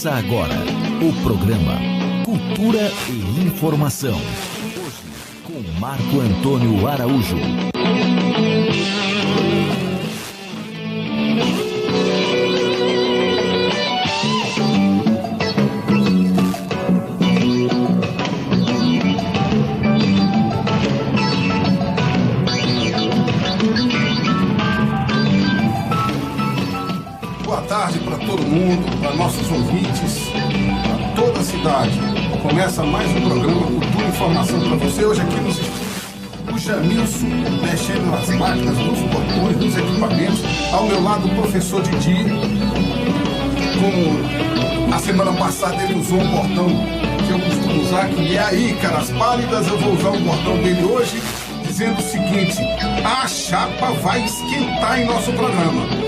Começa agora o programa Cultura e Informação. Hoje com Marco Antônio Araújo. Boa tarde para todo mundo, para nossos ouvintes, para toda a cidade. Começa mais um programa Cultura e Informação para você. Hoje aqui nos o Jamilson mexendo nas máquinas, nos botões, nos equipamentos. Ao meu lado o professor Didi. Como a semana passada ele usou um bordão que eu costumo usar, que é aí, caras pálidas, eu vou usar o bordão dele hoje, dizendo o seguinte: a chapa vai esquentar em nosso programa.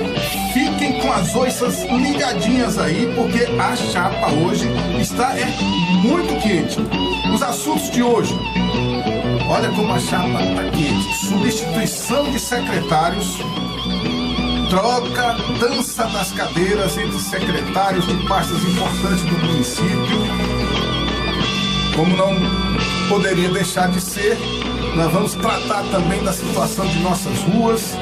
Fiquem com as oiças ligadinhas aí, porque a chapa hoje está muito quente. Os assuntos de hoje: olha como a chapa está quente. Substituição de secretários, troca, dança das cadeiras entre secretários de pastas importantes do município. Como não poderia deixar de ser, nós vamos tratar também da situação de nossas ruas,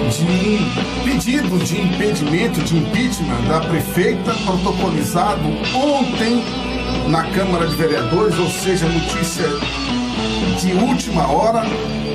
de um pedido de impedimento, de impeachment da prefeita, protocolizado ontem na Câmara de Vereadores, ou seja, notícia de última hora.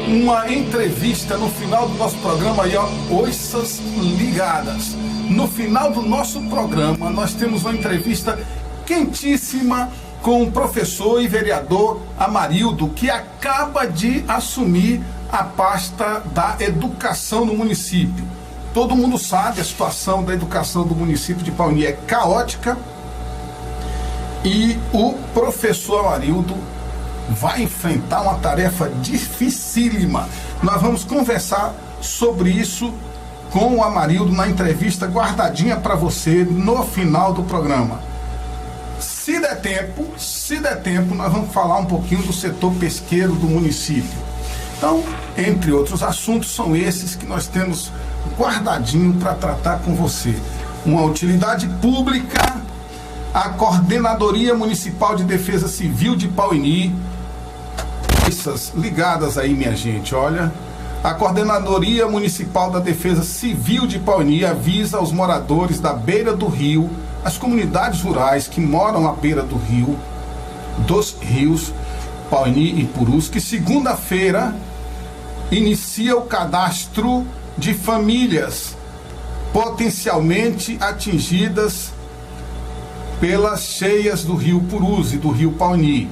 Uma entrevista no final do nosso programa, aí ó, oiças ligadas. No final do nosso programa, nós temos uma entrevista quentíssima com o professor e vereador Amarildo, que acaba de assumir a pasta da educação no município. Todo mundo sabe, a situação da educação do município de Pauni é caótica, e o professor Amarildo vai enfrentar uma tarefa dificílima. Nós vamos conversar sobre isso com o Amarildo na entrevista guardadinha para você no final do programa. Se der tempo, nós vamos falar um pouquinho do setor pesqueiro do município. Então, entre outros assuntos, são esses que nós temos guardadinho para tratar com você. Uma utilidade pública, a Coordenadoria Municipal de Defesa Civil de Pauni, essas ligadas aí, minha gente, olha. A Coordenadoria Municipal da Defesa Civil de Pauni avisa aos moradores da beira do rio, as comunidades rurais que moram à beira do rio, dos rios Pauni e Purus, que segunda-feira inicia o cadastro de famílias potencialmente atingidas pelas cheias do rio Purus e do rio Pauni.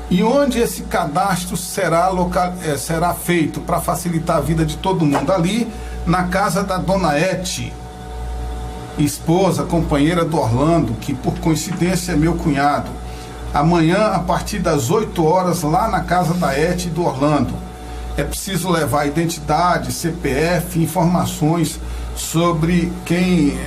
E onde esse cadastro será feito para facilitar a vida de todo mundo? Ali na casa da dona Ete, esposa, companheira do Orlando, que por coincidência é meu cunhado. Amanhã, a partir das 8 horas, lá na casa da Ete e do Orlando. É preciso levar identidade, CPF, informações sobre quem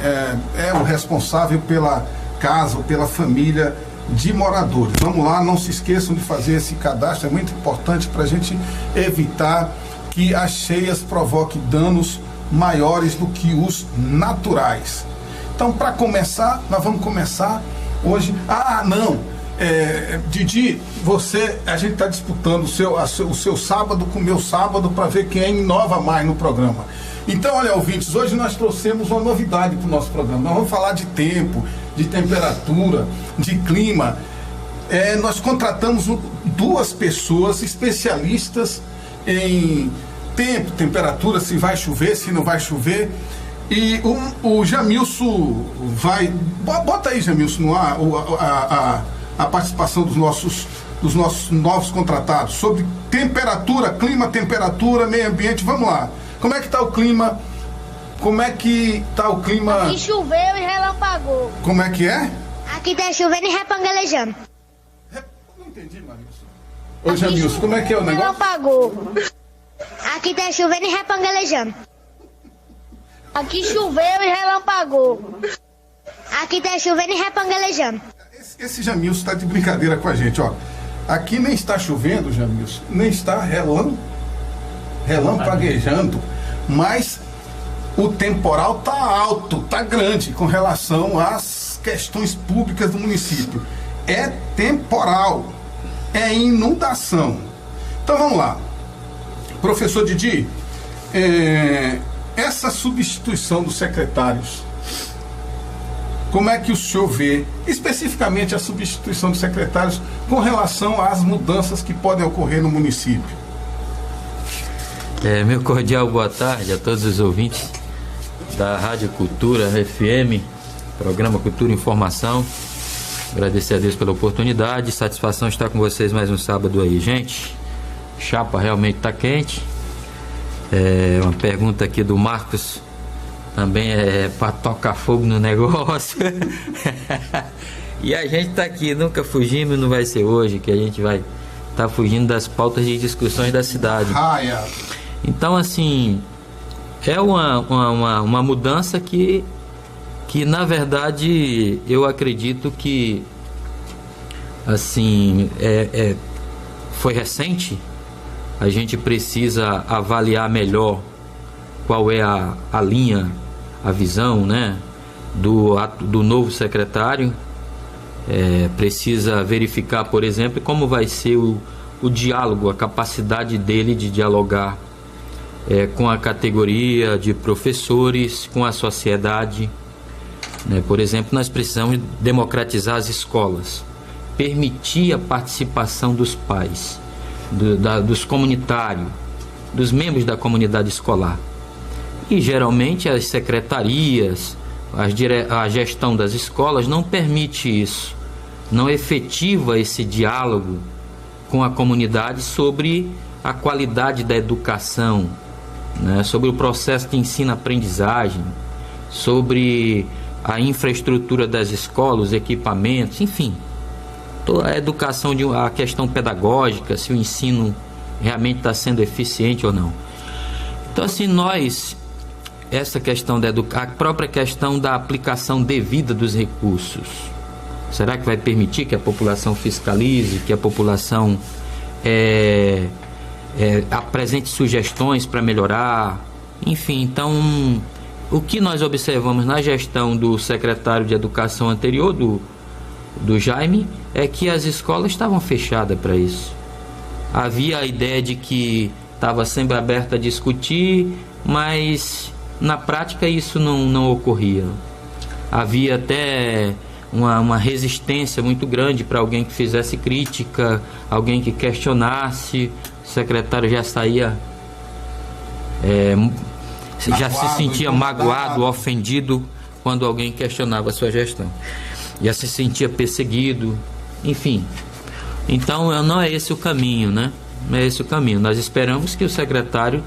é o responsável pela casa ou pela família de moradores. Vamos lá, não se esqueçam de fazer esse cadastro, é muito importante para a gente evitar que as cheias provoquem danos maiores do que os naturais. Então, para começar, nós vamos começar hoje. Didi, a gente está disputando o seu sábado com o meu sábado para ver quem inova mais no programa. Então, olha, ouvintes, hoje nós trouxemos uma novidade para o nosso programa. Nós vamos falar de tempo, de temperatura, de clima. Nós contratamos duas pessoas especialistas em tempo, temperatura, se vai chover, se não vai chover. E o Jamilson vai... Bota aí, Jamilson, no ar a participação dos nossos novos contratados sobre temperatura, clima, temperatura, meio ambiente. Vamos lá. Como é que está o clima? Aqui choveu e relampagou. Como é que é? Aqui tá chovendo e repangalejando. Não entendi, Marilson. Ô, Jamilson, como é que é o negócio? Relampagou. Aqui tá chovendo e repangalejando. Aqui choveu e relampagou. Aqui tá chovendo e repangalejando. Esse Jamilson está de brincadeira com a gente, ó. Aqui nem está chovendo, Jamilson, nem está relampaguejando, mas o temporal tá alto, tá grande com relação às questões públicas do município. É temporal, é inundação. Então vamos lá. Professor Didi, essa substituição dos secretários, como é que o senhor vê, especificamente a substituição dos secretários, com relação às mudanças que podem ocorrer no município? Meu cordial boa tarde a todos os ouvintes da Rádio Cultura FM, programa Cultura e Informação. Agradecer a Deus pela oportunidade, satisfação estar com vocês mais um sábado aí, gente. Chapa realmente está quente. Uma pergunta aqui do Marcos também é para tocar fogo no negócio. E a gente está aqui, nunca fugimos, não vai ser hoje que a gente vai estar fugindo das pautas de discussões da cidade. Então, assim, é uma mudança que na verdade eu acredito que assim foi recente. A gente precisa avaliar melhor qual é a linha, a visão, né, do novo secretário. Precisa verificar, por exemplo, como vai ser o diálogo, a capacidade dele de dialogar com a categoria de professores, com a sociedade. Por exemplo, nós precisamos democratizar as escolas, permitir a participação dos pais, dos comunitários, dos membros da comunidade escolar. E geralmente as secretarias, a gestão das escolas não permite isso, não efetiva esse diálogo com a comunidade sobre a qualidade da educação, né? Sobre o processo de ensino-aprendizagem, sobre a infraestrutura das escolas, os equipamentos, enfim, toda a educação, a questão pedagógica, se o ensino realmente está sendo eficiente ou não. Então, assim, essa questão a própria questão da aplicação devida dos recursos, será que vai permitir que a população fiscalize, que a população apresente sugestões para melhorar? Enfim, então, o que nós observamos na gestão do secretário de Educação anterior, do Jaime, é que as escolas estavam fechadas para isso. Havia a ideia de que estava sempre aberta a discutir, mas na prática isso não ocorria. Havia até uma resistência muito grande para alguém que fizesse crítica, alguém que questionasse. O secretário já saía, já se sentia magoado, ofendido quando alguém questionava a sua gestão. Já se sentia perseguido, enfim. Então não é esse o caminho, né? Não é esse o caminho. Nós esperamos que o secretário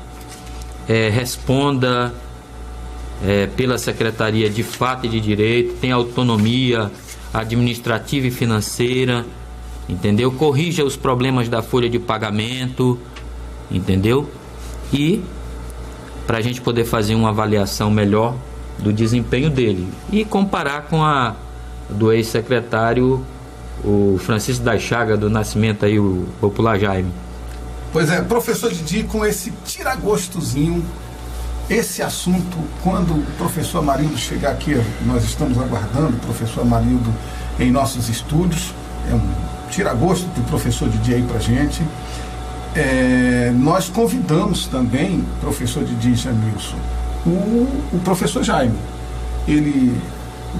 responda pela secretaria de fato e de direito, tenha autonomia administrativa e financeira, entendeu? Corrija os problemas da folha de pagamento, entendeu? E para a gente poder fazer uma avaliação melhor do desempenho dele e comparar com a do ex-secretário, o Francisco da Chaga do Nascimento, aí, o popular Jaime. Pois é, professor Didi, com esse tiragostozinho, esse assunto, quando o professor Amarildo chegar aqui, nós estamos aguardando o professor Amarildo em nossos estúdios, é um tiragosto do professor Didi aí pra gente. Nós convidamos também, professor Didi Jamilson, o professor Jaime. Ele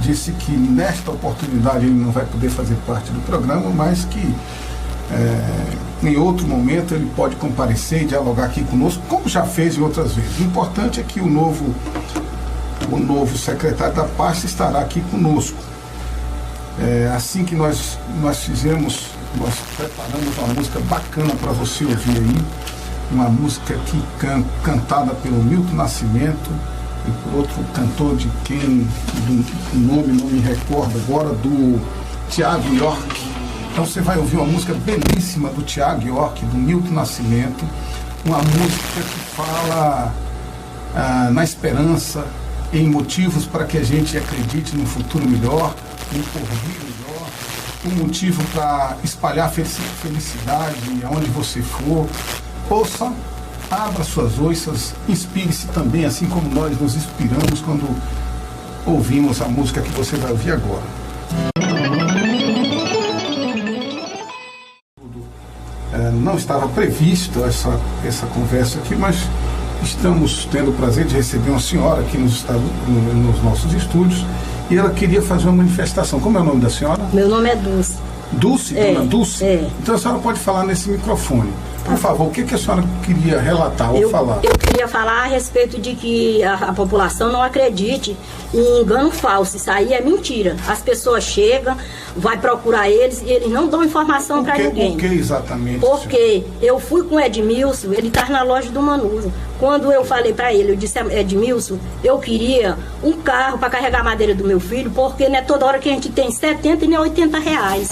disse que nesta oportunidade ele não vai poder fazer parte do programa, mas que em outro momento ele pode comparecer e dialogar aqui conosco, como já fez em outras vezes. O importante é que o novo secretário da pasta estará aqui conosco. Assim que nós preparamos uma música bacana para você ouvir aí, uma música cantada pelo Milton Nascimento e por outro cantor de quem o nome não me recordo agora, do Tiago York. Então você vai ouvir uma música belíssima do Tiago York, do Milton Nascimento, uma música que fala na esperança, em motivos para que a gente acredite num futuro melhor, num porvir melhor, um motivo para espalhar felicidade aonde você for. Ouça, abra suas oiças, inspire-se também, assim como nós nos inspiramos quando ouvimos a música que você vai ouvir agora. Não estava previsto essa conversa aqui, mas estamos tendo o prazer de receber uma senhora aqui nos nossos estúdios e ela queria fazer uma manifestação. Como é o nome da senhora? Meu nome é Dulce. Dulce? Dona Dulce? É. Então a senhora pode falar nesse microfone. Por favor, o que a senhora queria relatar ou falar? Eu queria falar a respeito de que a população não acredite em engano falso. Isso aí é mentira. As pessoas chegam, vai procurar eles e eles não dão informação para ninguém. Por que exatamente? Porque eu fui com o Edmilson, ele estava na loja do Manuso. Quando eu falei para ele, eu disse, Edmilson, eu queria um carro para carregar a madeira do meu filho, porque não é toda hora que a gente tem 70 e nem 80 reais.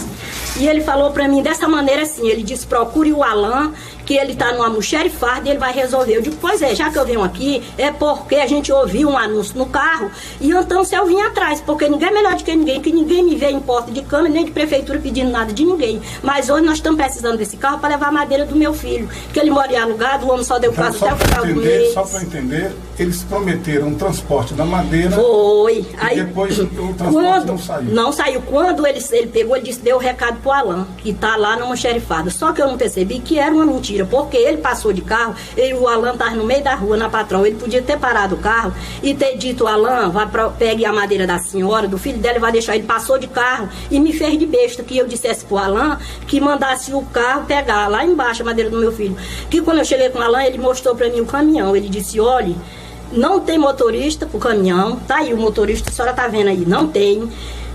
E ele falou para mim dessa maneira assim, ele disse, procure o Alan, que ele está numa almoxerifada e ele vai resolver. Eu digo, pois é, já que eu venho aqui, é porque a gente ouviu um anúncio no carro e então se eu vim atrás, porque ninguém é melhor do que ninguém me vê em porta de câmara, nem de prefeitura pedindo nada de ninguém. Mas hoje nós estamos precisando desse carro para levar a madeira do meu filho, que ele mora em alugado, o homem só deu prazo até o final do mês. Só para entender, eles prometeram um transporte da madeira. Foi. Aí depois o transporte não saiu. Não saiu. Quando ele pegou, ele disse, deu o recado pro Alan, que está lá numa xerifada. Só que eu não percebi que era uma mentira, porque ele passou de carro, o Alan estava no meio da rua, na Patrão. Ele podia ter parado o carro e ter dito, Alan, pegue a madeira da senhora, do filho dela, e vai deixar. Ele passou de carro e me fez de besta, que eu dissesse pro Alan que mandasse o carro pegar lá embaixo a madeira do meu filho. Que quando eu cheguei com o Alan, ele mostrou para mim o caminhão. Ele disse, olhe, não tem motorista pro caminhão, tá aí o motorista, a senhora tá vendo aí, não tem.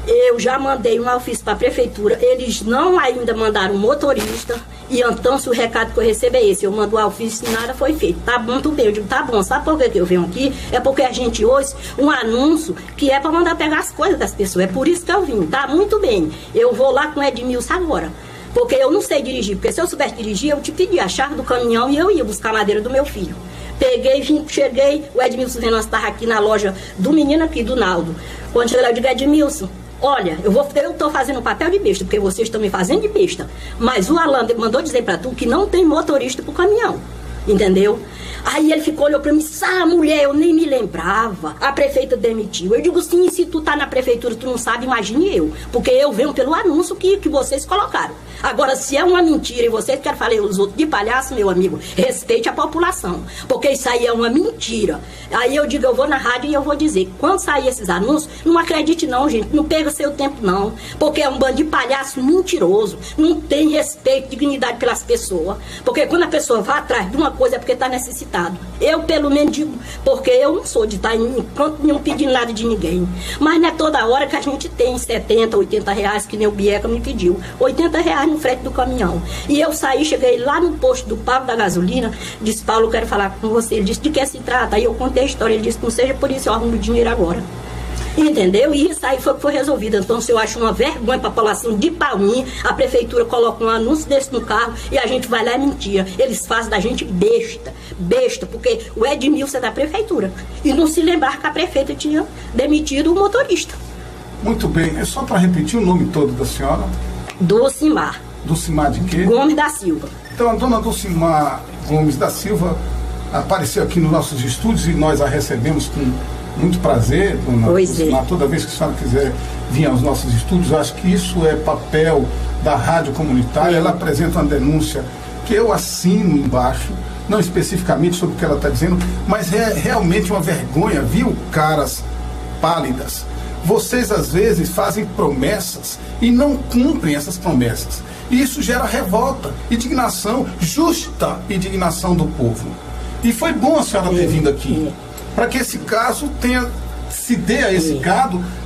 Eu já mandei um ofício para a prefeitura, eles não ainda mandaram um motorista, e então se o recado que eu recebo é esse, eu mando o ofício e nada foi feito. Tá bom, tudo bem. Eu digo, tá bom, sabe por que eu venho aqui? É porque a gente hoje, um anúncio que é para mandar pegar as coisas das pessoas, é por isso que eu vim, tá muito bem. Eu vou lá com o Edmilson agora, porque eu não sei dirigir, porque se eu soubesse dirigir, eu te pedi a chave do caminhão e eu ia buscar a madeira do meu filho. Peguei, cheguei, o Edmilson Venâncio estava aqui na loja do menino aqui, do Naldo. Quando cheguei lá, eu digo, Edmilson, olha, eu tô fazendo papel de besta, porque vocês estão me fazendo de besta. Mas o Alan mandou dizer pra tu que não tem motorista pro caminhão. Entendeu? Aí ele ficou, olhou pra mim, mulher, eu nem me lembrava. A prefeita demitiu. Eu digo, sim, se tu tá na prefeitura, tu não sabe, imagine eu. Porque eu venho pelo anúncio que vocês colocaram. Agora, se é uma mentira e vocês querem falar os outros de palhaço, meu amigo, respeite a população. Porque isso aí é uma mentira. Aí eu digo, eu vou na rádio e eu vou dizer, quando sair esses anúncios, não acredite não, gente. Não pega seu tempo, não. Porque é um bando de palhaço mentiroso. Não tem respeito, dignidade pelas pessoas. Porque quando a pessoa vai atrás de uma coisa é porque está necessitado. Eu, pelo menos, digo, porque eu não sou de estar em canto nenhum pedindo nada de ninguém. Mas não é toda hora que a gente tem 70, 80 reais, que nem o Bieca me pediu. 80 reais no frete do caminhão. E eu saí, cheguei lá no posto do Paulo da gasolina, disse, Paulo, eu quero falar com você. Ele disse, de que se trata? Aí eu contei a história, ele disse, não seja por isso, eu arrumo dinheiro agora. Entendeu? E isso aí foi resolvido. Então, se eu acho uma vergonha para a população de Palminha, a prefeitura coloca um anúncio desse no carro e a gente vai lá e mentira. Eles fazem da gente besta, porque o Edmilson é da prefeitura. E não se lembrar que a prefeita tinha demitido o motorista. Muito bem. É só para repetir o nome todo da senhora? Dulcimar. Dulcimar de quê? Gomes da Silva. Então, a dona Dulcimar Gomes da Silva apareceu aqui nos nossos estúdios e nós a recebemos com muito prazer, dona Dulcimar. Toda vez que a senhora quiser vir aos nossos estúdios, acho que isso é papel da rádio comunitária. Ela apresenta uma denúncia que eu assino embaixo, não especificamente sobre o que ela está dizendo, mas é realmente uma vergonha, viu, caras pálidas? Vocês às vezes fazem promessas e não cumprem essas promessas. E isso gera revolta, indignação, justa indignação do povo. E foi bom a senhora ter vindo aqui, para que esse caso se dê a esse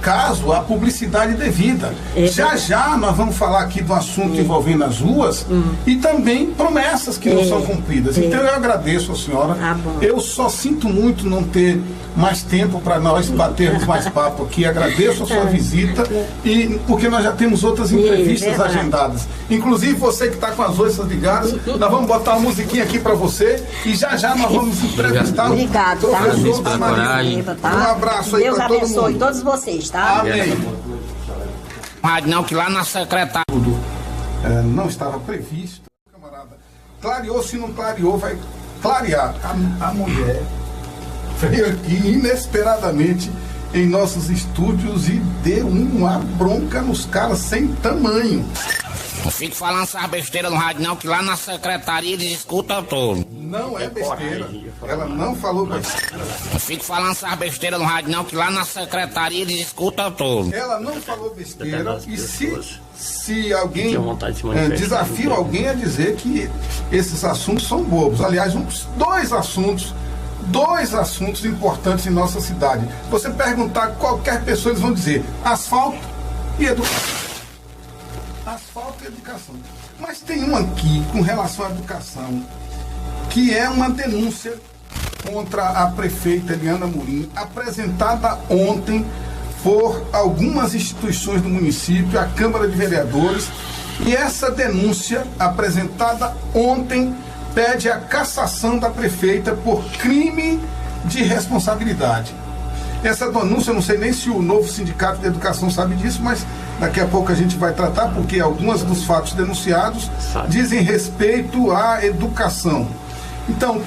caso a publicidade devida. Já nós vamos falar aqui do assunto envolvendo as ruas e também promessas que não são cumpridas. Então eu agradeço a senhora. Eu só sinto muito não ter mais tempo para nós batermos mais papo aqui. Agradeço a sua visita, e porque nós já temos outras entrevistas agendadas. Inclusive você que está com as oiças ligadas, nós vamos botar uma musiquinha aqui para você e já nós vamos entrevistar o professor da Maria. Um abraço aí para todo mundo. Deus abençoe todos vocês, tá? Amém. Mas não, que lá na secretária... Não estava previsto, camarada. Clareou, se não clareou, vai clarear. A mulher veio aqui inesperadamente em nossos estúdios e deu uma bronca nos caras sem tamanho. Não fique falando essas besteiras no rádio não, que lá na secretaria eles escutam tudo. Não é besteira. Ela não falou besteira. Não fique falando essas besteiras no rádio não, que lá na secretaria eles escutam tudo. Ela não falou besteira. E se alguém desafia alguém a dizer que esses assuntos são bobos. Aliás, dois assuntos importantes em nossa cidade. Você perguntar a qualquer pessoa, eles vão dizer asfalto e educação. Asfalto e educação. Mas tem um aqui com relação à educação, que é uma denúncia contra a prefeita Eliana Amorim, apresentada ontem por algumas instituições do município, a Câmara de Vereadores, e essa denúncia apresentada ontem pede a cassação da prefeita por crime de responsabilidade. Essa denúncia, eu não sei nem se o novo Sindicato de Educação sabe disso, mas daqui a pouco a gente vai tratar, porque alguns dos fatos denunciados dizem respeito à educação. Então,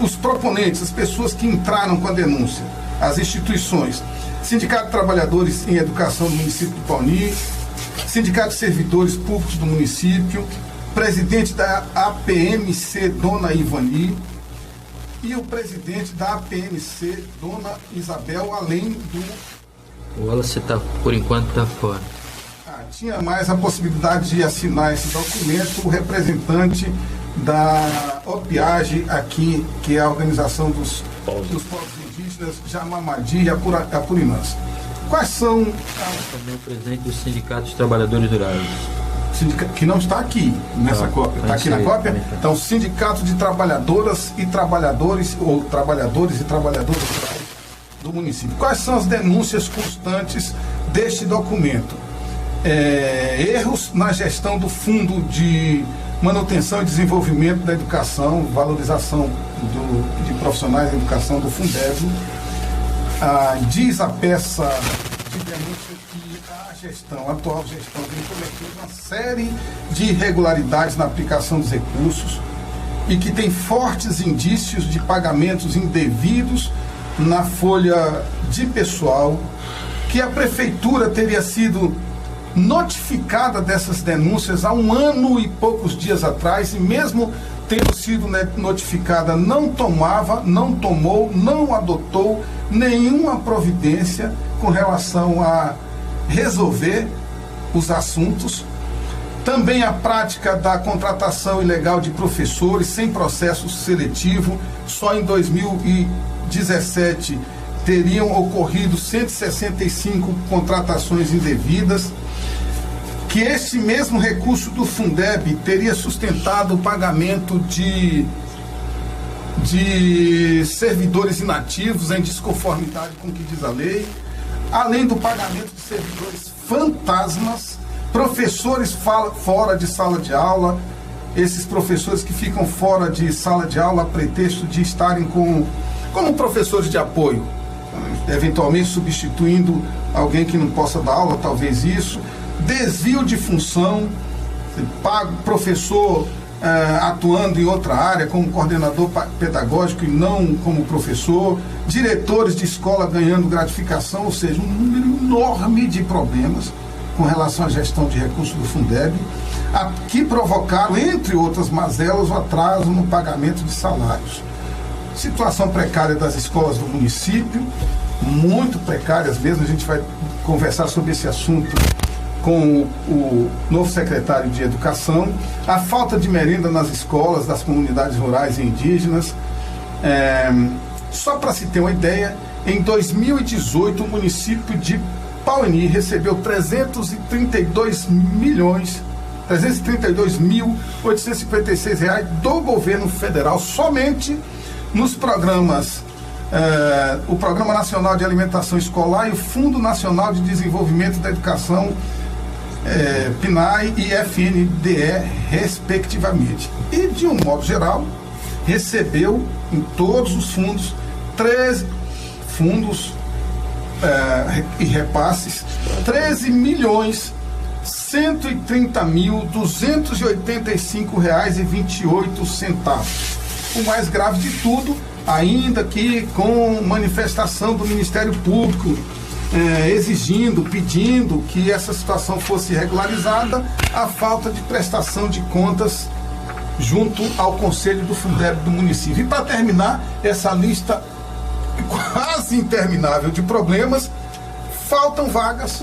os proponentes, as pessoas que entraram com a denúncia, as instituições, Sindicato de Trabalhadores em Educação do município de Pauni, Sindicato de Servidores Públicos do município, presidente da APMC, Dona Ivani, e o presidente da APMC, Dona Isabel, além do... O Wallace por enquanto está fora. Tinha mais a possibilidade de assinar esse documento o representante da OPIAGE aqui, que é a organização dos povos indígenas, Jamamadi e Apurinãs. Quais são... Também o presidente do Sindicato dos Trabalhadores Rurais. Que não está aqui nessa cópia. Está aqui na cópia? Então, Sindicato de Trabalhadoras e Trabalhadores, ou Trabalhadores e Trabalhadoras Rurais do município. Quais são as denúncias constantes deste documento? Erros na gestão do Fundo de Manutenção e Desenvolvimento da Educação, valorização de profissionais da educação do Fundeb. Diz a peça de denúncia que a atual gestão vem cometendo uma série de irregularidades na aplicação dos recursos e que tem fortes indícios de pagamentos indevidos na folha de pessoal, que a prefeitura teria sido notificada dessas denúncias há 1 ano e poucos dias atrás, e mesmo tendo sido notificada, não tomou, não adotou nenhuma providência com relação a resolver os assuntos. Também a prática da contratação ilegal de professores sem processo seletivo. Só em 2017 teriam ocorrido 165 contratações indevidas. Que esse mesmo recurso do Fundeb teria sustentado o pagamento de servidores inativos em desconformidade com o que diz a lei, além do pagamento de servidores fantasmas, professores fora de sala de aula, esses professores que ficam fora de sala de aula a pretexto de estarem como professores de apoio, eventualmente substituindo alguém que não possa dar aula, talvez isso. Desvio de função, paga professor atuando em outra área como coordenador pedagógico e não como professor, diretores de escola ganhando gratificação, ou seja, um número enorme de problemas com relação à gestão de recursos do Fundeb, que provocaram, entre outras mazelas, o atraso no pagamento de salários. Situação precária das escolas do município, muito precárias mesmo. A gente vai conversar sobre esse assunto com o novo secretário de Educação. A falta de merenda nas escolas das comunidades rurais e indígenas. Só para se ter uma ideia, em 2018 o município de Pauni recebeu 332.856 reais do governo federal somente nos programas, o Programa Nacional de Alimentação Escolar e o Fundo Nacional de Desenvolvimento da Educação, PNAE e FNDE, respectivamente. E, de um modo geral, recebeu em todos os fundos 13 fundos e repasses, 13.130.285,28. O mais grave de tudo, ainda que com manifestação do Ministério Público exigindo, pedindo que essa situação fosse regularizada, a falta de prestação de contas junto ao Conselho do Fundeb do município. E para terminar essa lista quase interminável de problemas, faltam vagas,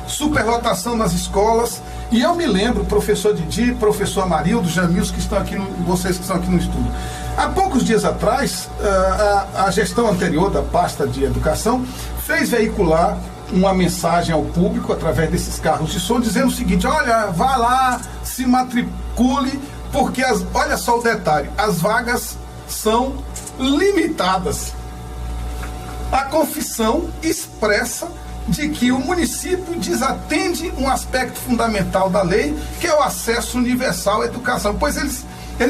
superlotação nas escolas. E eu me lembro, professor Didi, professor Amarildo, Jamilson, vocês que estão aqui no estúdio, há poucos dias atrás, a gestão anterior da pasta de educação fez veicular uma mensagem ao público através desses carros de som, dizendo o seguinte: olha, vá lá, se matricule, porque olha só o detalhe, as vagas são limitadas. A confissão expressa de que o município desatende um aspecto fundamental da lei, que é o acesso universal à educação. Pois eles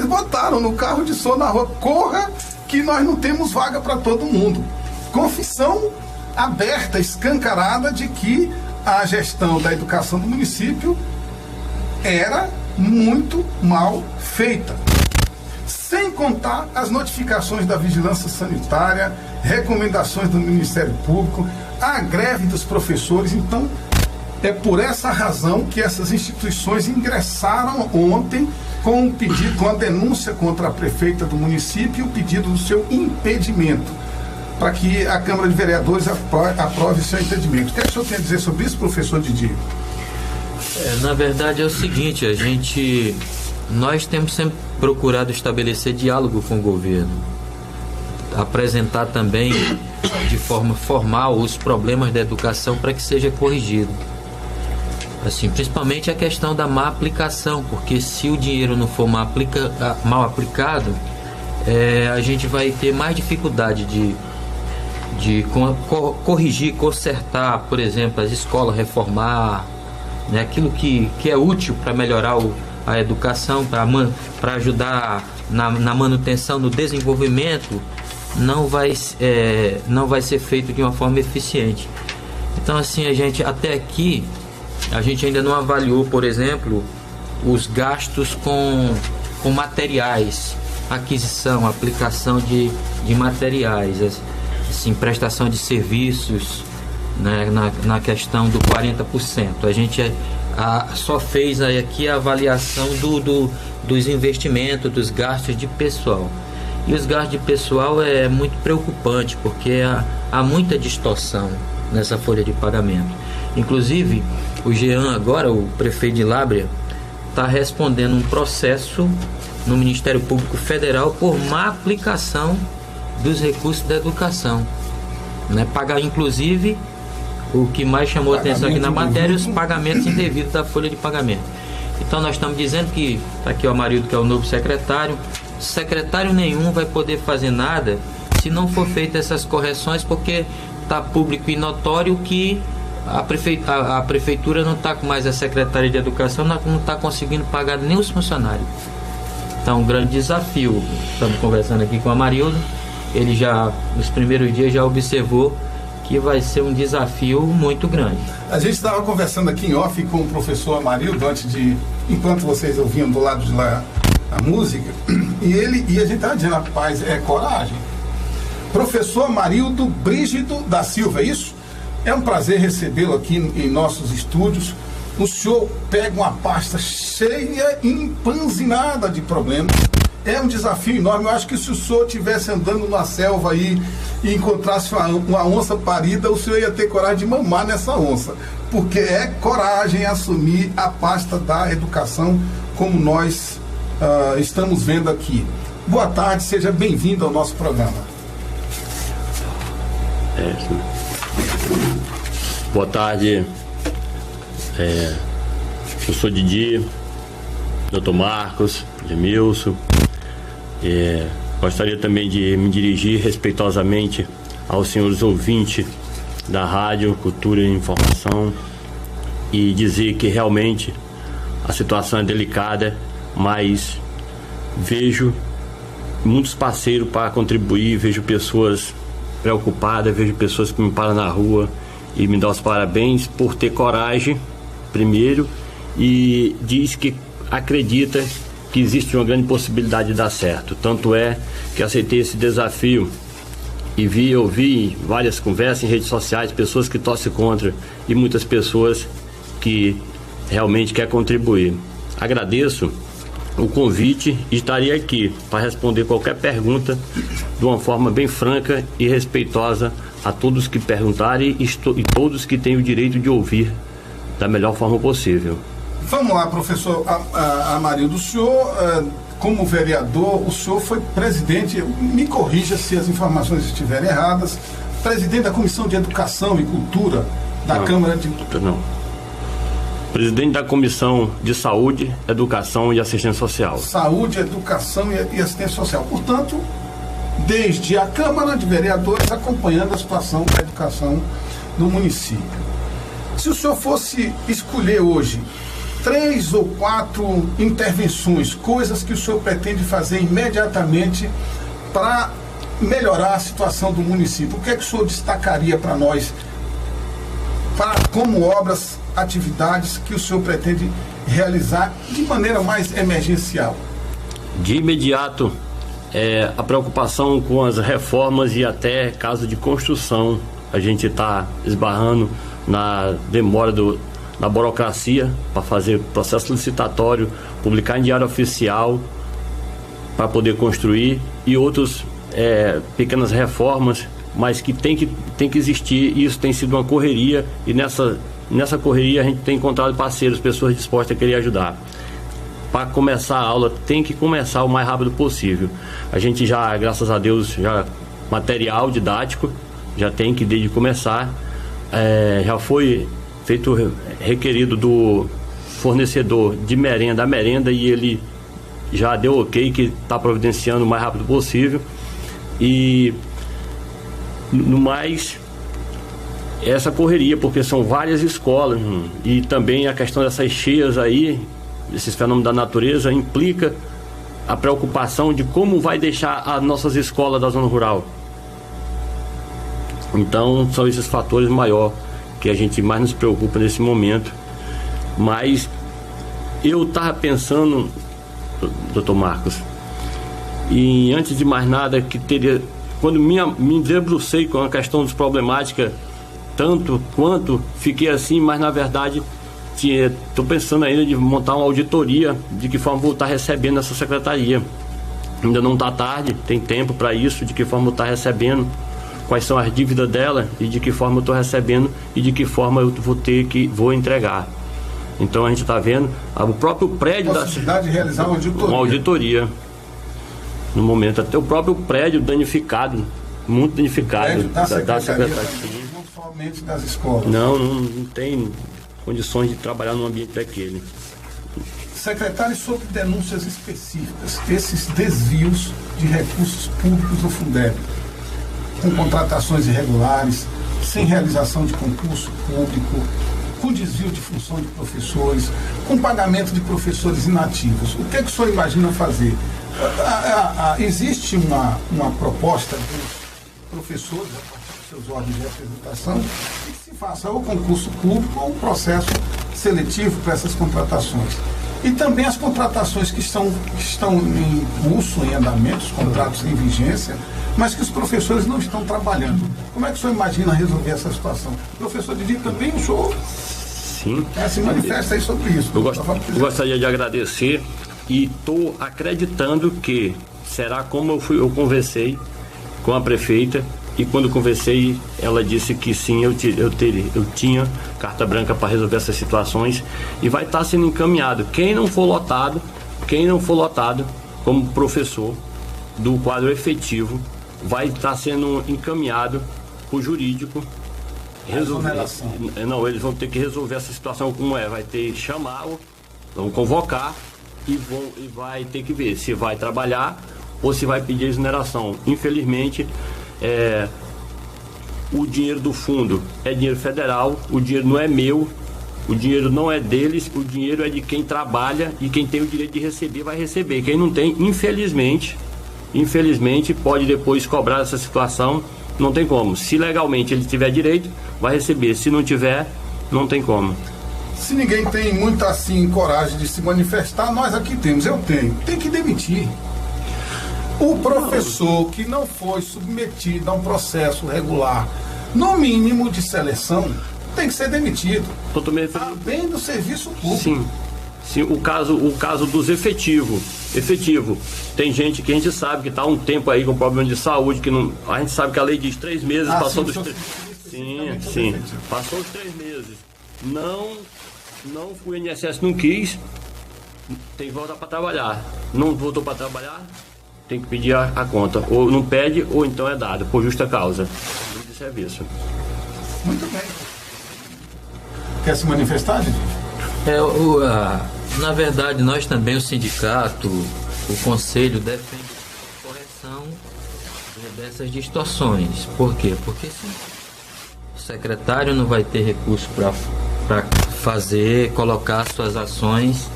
botaram no carro de som na rua: corra, que nós não temos vaga para todo mundo. Confissão aberta, escancarada, de que a gestão da educação do município era muito mal feita. Sem contar as notificações da vigilância sanitária, recomendações do Ministério Público, a greve dos professores. Então, é por essa razão que essas instituições ingressaram ontem com um pedido, com a denúncia contra a prefeita do município e o pedido do seu impedimento, para que a Câmara de Vereadores aprove o seu impedimento. O que é que o senhor tem a dizer sobre isso, professor Didi? Na verdade é o seguinte, nós temos sempre procurado estabelecer diálogo com o governo, apresentar também de forma formal os problemas da educação para que seja corrigido. Assim, principalmente a questão da má aplicação, porque se o dinheiro não for mal aplicado, a gente vai ter mais dificuldade de corrigir, consertar, por exemplo, as escolas, reformar, né, aquilo que é útil para melhorar a educação, para ajudar na manutenção, no desenvolvimento, não vai ser feito de uma forma eficiente. Então, assim, até aqui a gente ainda não avaliou, por exemplo, os gastos com materiais, aquisição, aplicação de materiais, assim, prestação de serviços, né, na questão do 40%. A gente só fez aí aqui a avaliação dos investimentos, dos gastos de pessoal. E os gastos de pessoal é muito preocupante, porque há muita distorção nessa folha de pagamento. Inclusive, o Jean agora, o prefeito de Lábrea, está respondendo um processo no Ministério Público Federal por má aplicação dos recursos da educação, né? Pagar, inclusive, o que mais chamou a atenção aqui na matéria, os pagamentos indevidos da folha de pagamento. Então nós estamos dizendo que, está aqui o Amarildo, que é o novo secretário nenhum vai poder fazer nada se não for feita essas correções, porque está público e notório que a prefeitura não está com mais a secretária de educação, não está conseguindo pagar nem os funcionários. Então, um grande desafio. Estamos conversando aqui com o Amarildo, ele já, nos primeiros dias, já observou que vai ser um desafio muito grande. A gente estava conversando aqui em off com o professor Amarildo, enquanto vocês ouviam do lado de lá a música, e a gente estava dizendo: rapaz, é coragem. Professor Amarildo Brígido da Silva, é isso? É um prazer recebê-lo aqui em nossos estúdios. O senhor pega uma pasta cheia e empanzinada de problemas. É um desafio enorme. Eu acho que se o senhor estivesse andando na selva aí e encontrasse uma onça parida, o senhor ia ter coragem de mamar nessa onça. Porque é coragem assumir a pasta da educação, como nós estamos vendo aqui. Boa tarde, seja bem-vindo ao nosso programa. Boa tarde, professor Didi, Dr. Marcos, Jamilson. Gostaria também de me dirigir respeitosamente aos senhores ouvintes da Rádio Cultura e Informação e dizer que realmente a situação é delicada, mas vejo muitos parceiros para contribuir, vejo pessoas preocupadas, vejo pessoas que me param na rua e me dão os parabéns por ter coragem, primeiro, e diz que acredita que existe uma grande possibilidade de dar certo. Tanto é que aceitei esse desafio e ouvi várias conversas em redes sociais, pessoas que torcem contra e muitas pessoas que realmente querem contribuir. Agradeço o convite e estarei aqui para responder qualquer pergunta de uma forma bem franca e respeitosa a todos que perguntarem e todos que têm o direito de ouvir da melhor forma possível. Vamos lá, professor Amarildo. O senhor, como vereador, o senhor foi presidente, me corrija se as informações estiverem erradas, presidente da Comissão de Educação e Cultura da Câmara de... Não. Presidente da Comissão de Saúde, Educação e Assistência Social. Saúde, Educação e Assistência Social. Portanto, desde a Câmara de Vereadores acompanhando a situação da educação no município. Se o senhor fosse escolher hoje 3 ou 4 intervenções, coisas que o senhor pretende fazer imediatamente para melhorar a situação do município, o que é que o senhor destacaria para nós, como obras, atividades que o senhor pretende realizar de maneira mais emergencial? De imediato, a preocupação com as reformas e até caso de construção. A gente está esbarrando na demora da burocracia para fazer processo licitatório, publicar em diário oficial para poder construir e outras pequenas reformas, mas que tem que existir. E isso tem sido uma correria e nessa correria a gente tem encontrado parceiros, pessoas dispostas a querer ajudar. Para começar a aula tem que começar o mais rápido possível. A gente já, graças a Deus, já material didático já tem que desde começar, já foi feito requerido do fornecedor de merenda e ele já deu ok que está providenciando o mais rápido possível. E no mais, essa correria, porque são várias escolas e também a questão dessas cheias aí, esses fenômenos da natureza, implica a preocupação de como vai deixar as nossas escolas da zona rural. Então são esses fatores maiores que a gente mais nos preocupa nesse momento. Mas eu estava pensando, doutor Marcos, e antes de mais nada, que teria, quando me debrucei com a questão dos problemáticas, tanto quanto fiquei assim, mas na verdade estou pensando ainda de montar uma auditoria de que forma vou estar recebendo essa secretaria. Ainda não está tarde, tem tempo para isso, de que forma eu estou recebendo, quais são as dívidas dela e de que forma eu estou recebendo e de que forma eu vou entregar. Então a gente está vendo o próprio prédio possibilidade de realizar uma auditoria. No momento, até o próprio prédio danificado, muito danificado da secretaria. Não somente das escolas. Não tem condições de trabalhar num ambiente daquele. Secretário, sobre denúncias específicas, esses desvios de recursos públicos do Fundeb, com contratações irregulares, sem realização de concurso público, com desvio de função de professores, com pagamento de professores inativos, o que é que o senhor imagina fazer? Existe uma proposta dos professores, a partir dos seus órgãos de representação, que se faça ou concurso público ou um processo seletivo para essas contratações. E também as contratações que estão em curso, em andamento, os contratos em vigência, mas que os professores não estão trabalhando. Como é que o senhor imagina resolver essa situação? O professor Didi também, o senhor Sim. Se manifesta aí sobre isso. Eu gostaria de agradecer e estou acreditando que será como eu conversei com a prefeita, e quando conversei ela disse que sim, eu tinha carta branca para resolver essas situações e vai estar sendo encaminhado. Quem não for lotado como professor do quadro efetivo vai estar sendo encaminhado para o jurídico resolver. Não, eles vão ter que resolver essa situação como vai ter que chamar, vão convocar e vai ter que ver se vai trabalhar ou se vai pedir exoneração. Infelizmente, o dinheiro do fundo é dinheiro federal, o dinheiro não é meu, o dinheiro não é deles, o dinheiro é de quem trabalha e quem tem o direito de receber vai receber. Quem não tem, infelizmente pode depois cobrar essa situação, não tem como. Se legalmente ele tiver direito, vai receber. Se não tiver, não tem como. Se ninguém tem muita assim coragem de se manifestar, nós aqui temos, eu tenho. Tem que demitir. O professor que não foi submetido a um processo regular, no mínimo de seleção, tem que ser demitido. Bem do serviço público. Sim, o caso dos efetivos. Tem gente que a gente sabe que está há um tempo aí com problema de saúde, que não, a gente sabe que a lei diz 3 meses, passou dos 3 meses. Sim, passou os 3 meses. Não, o INSS não quis, tem que voltar para trabalhar. Não voltou para trabalhar, tem que pedir a conta. Ou não pede, ou então é dado, por justa causa. De serviço. Muito bem. Quer se manifestar, gente? Na verdade, nós também, o sindicato, o conselho, defende a correção dessas distorções. Por quê? Porque se o secretário não vai ter recurso para colocar suas ações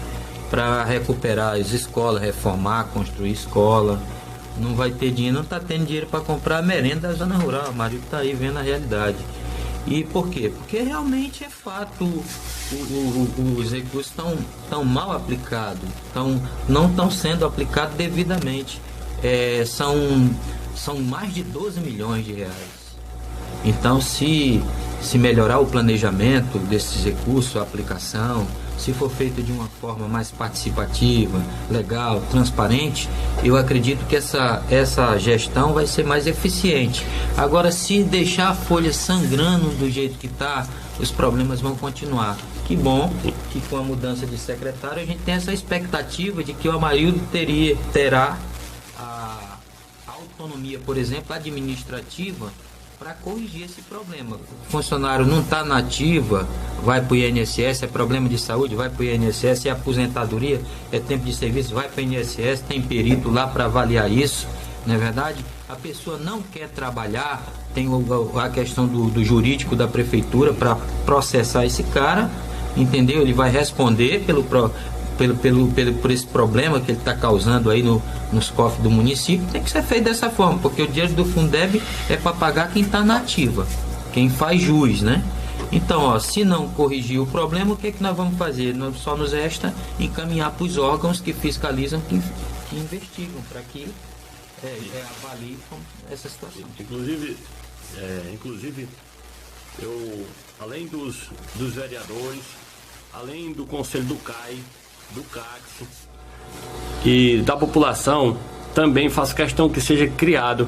para recuperar as escolas, reformar, construir escola, não vai ter dinheiro, não está tendo dinheiro para comprar a merenda da zona rural. O marido está aí vendo a realidade. E por quê? Porque realmente é fato, os recursos estão mal aplicados, não estão sendo aplicados devidamente. São mais de 12 milhões de reais. Então, se melhorar o planejamento desses recursos, a aplicação, se for feito de uma forma mais participativa, legal, transparente, eu acredito que essa gestão vai ser mais eficiente. Agora, se deixar a folha sangrando do jeito que está, os problemas vão continuar. Que bom que com a mudança de secretário a gente tem essa expectativa de que o Amarildo terá a autonomia, por exemplo, administrativa, para corrigir esse problema. O funcionário não está na ativa, vai para o INSS, é problema de saúde, vai para o INSS, é aposentadoria, é tempo de serviço, vai para o INSS, tem perito lá para avaliar isso, não é verdade? A pessoa não quer trabalhar, tem a questão do jurídico da prefeitura para processar esse cara, entendeu? Ele vai responder por esse problema que ele está causando aí nos cofres do município. Tem que ser feito dessa forma, porque o dinheiro do Fundeb é para pagar quem está na ativa, quem faz jus, né? Então, se não corrigir o problema, o que é que nós vamos fazer? Só nos resta encaminhar para os órgãos que fiscalizam, que investigam, para que avaliem essa situação. Inclusive, eu, além dos vereadores, além do Conselho do CAI, do CACS e da população, também faço questão que seja criado,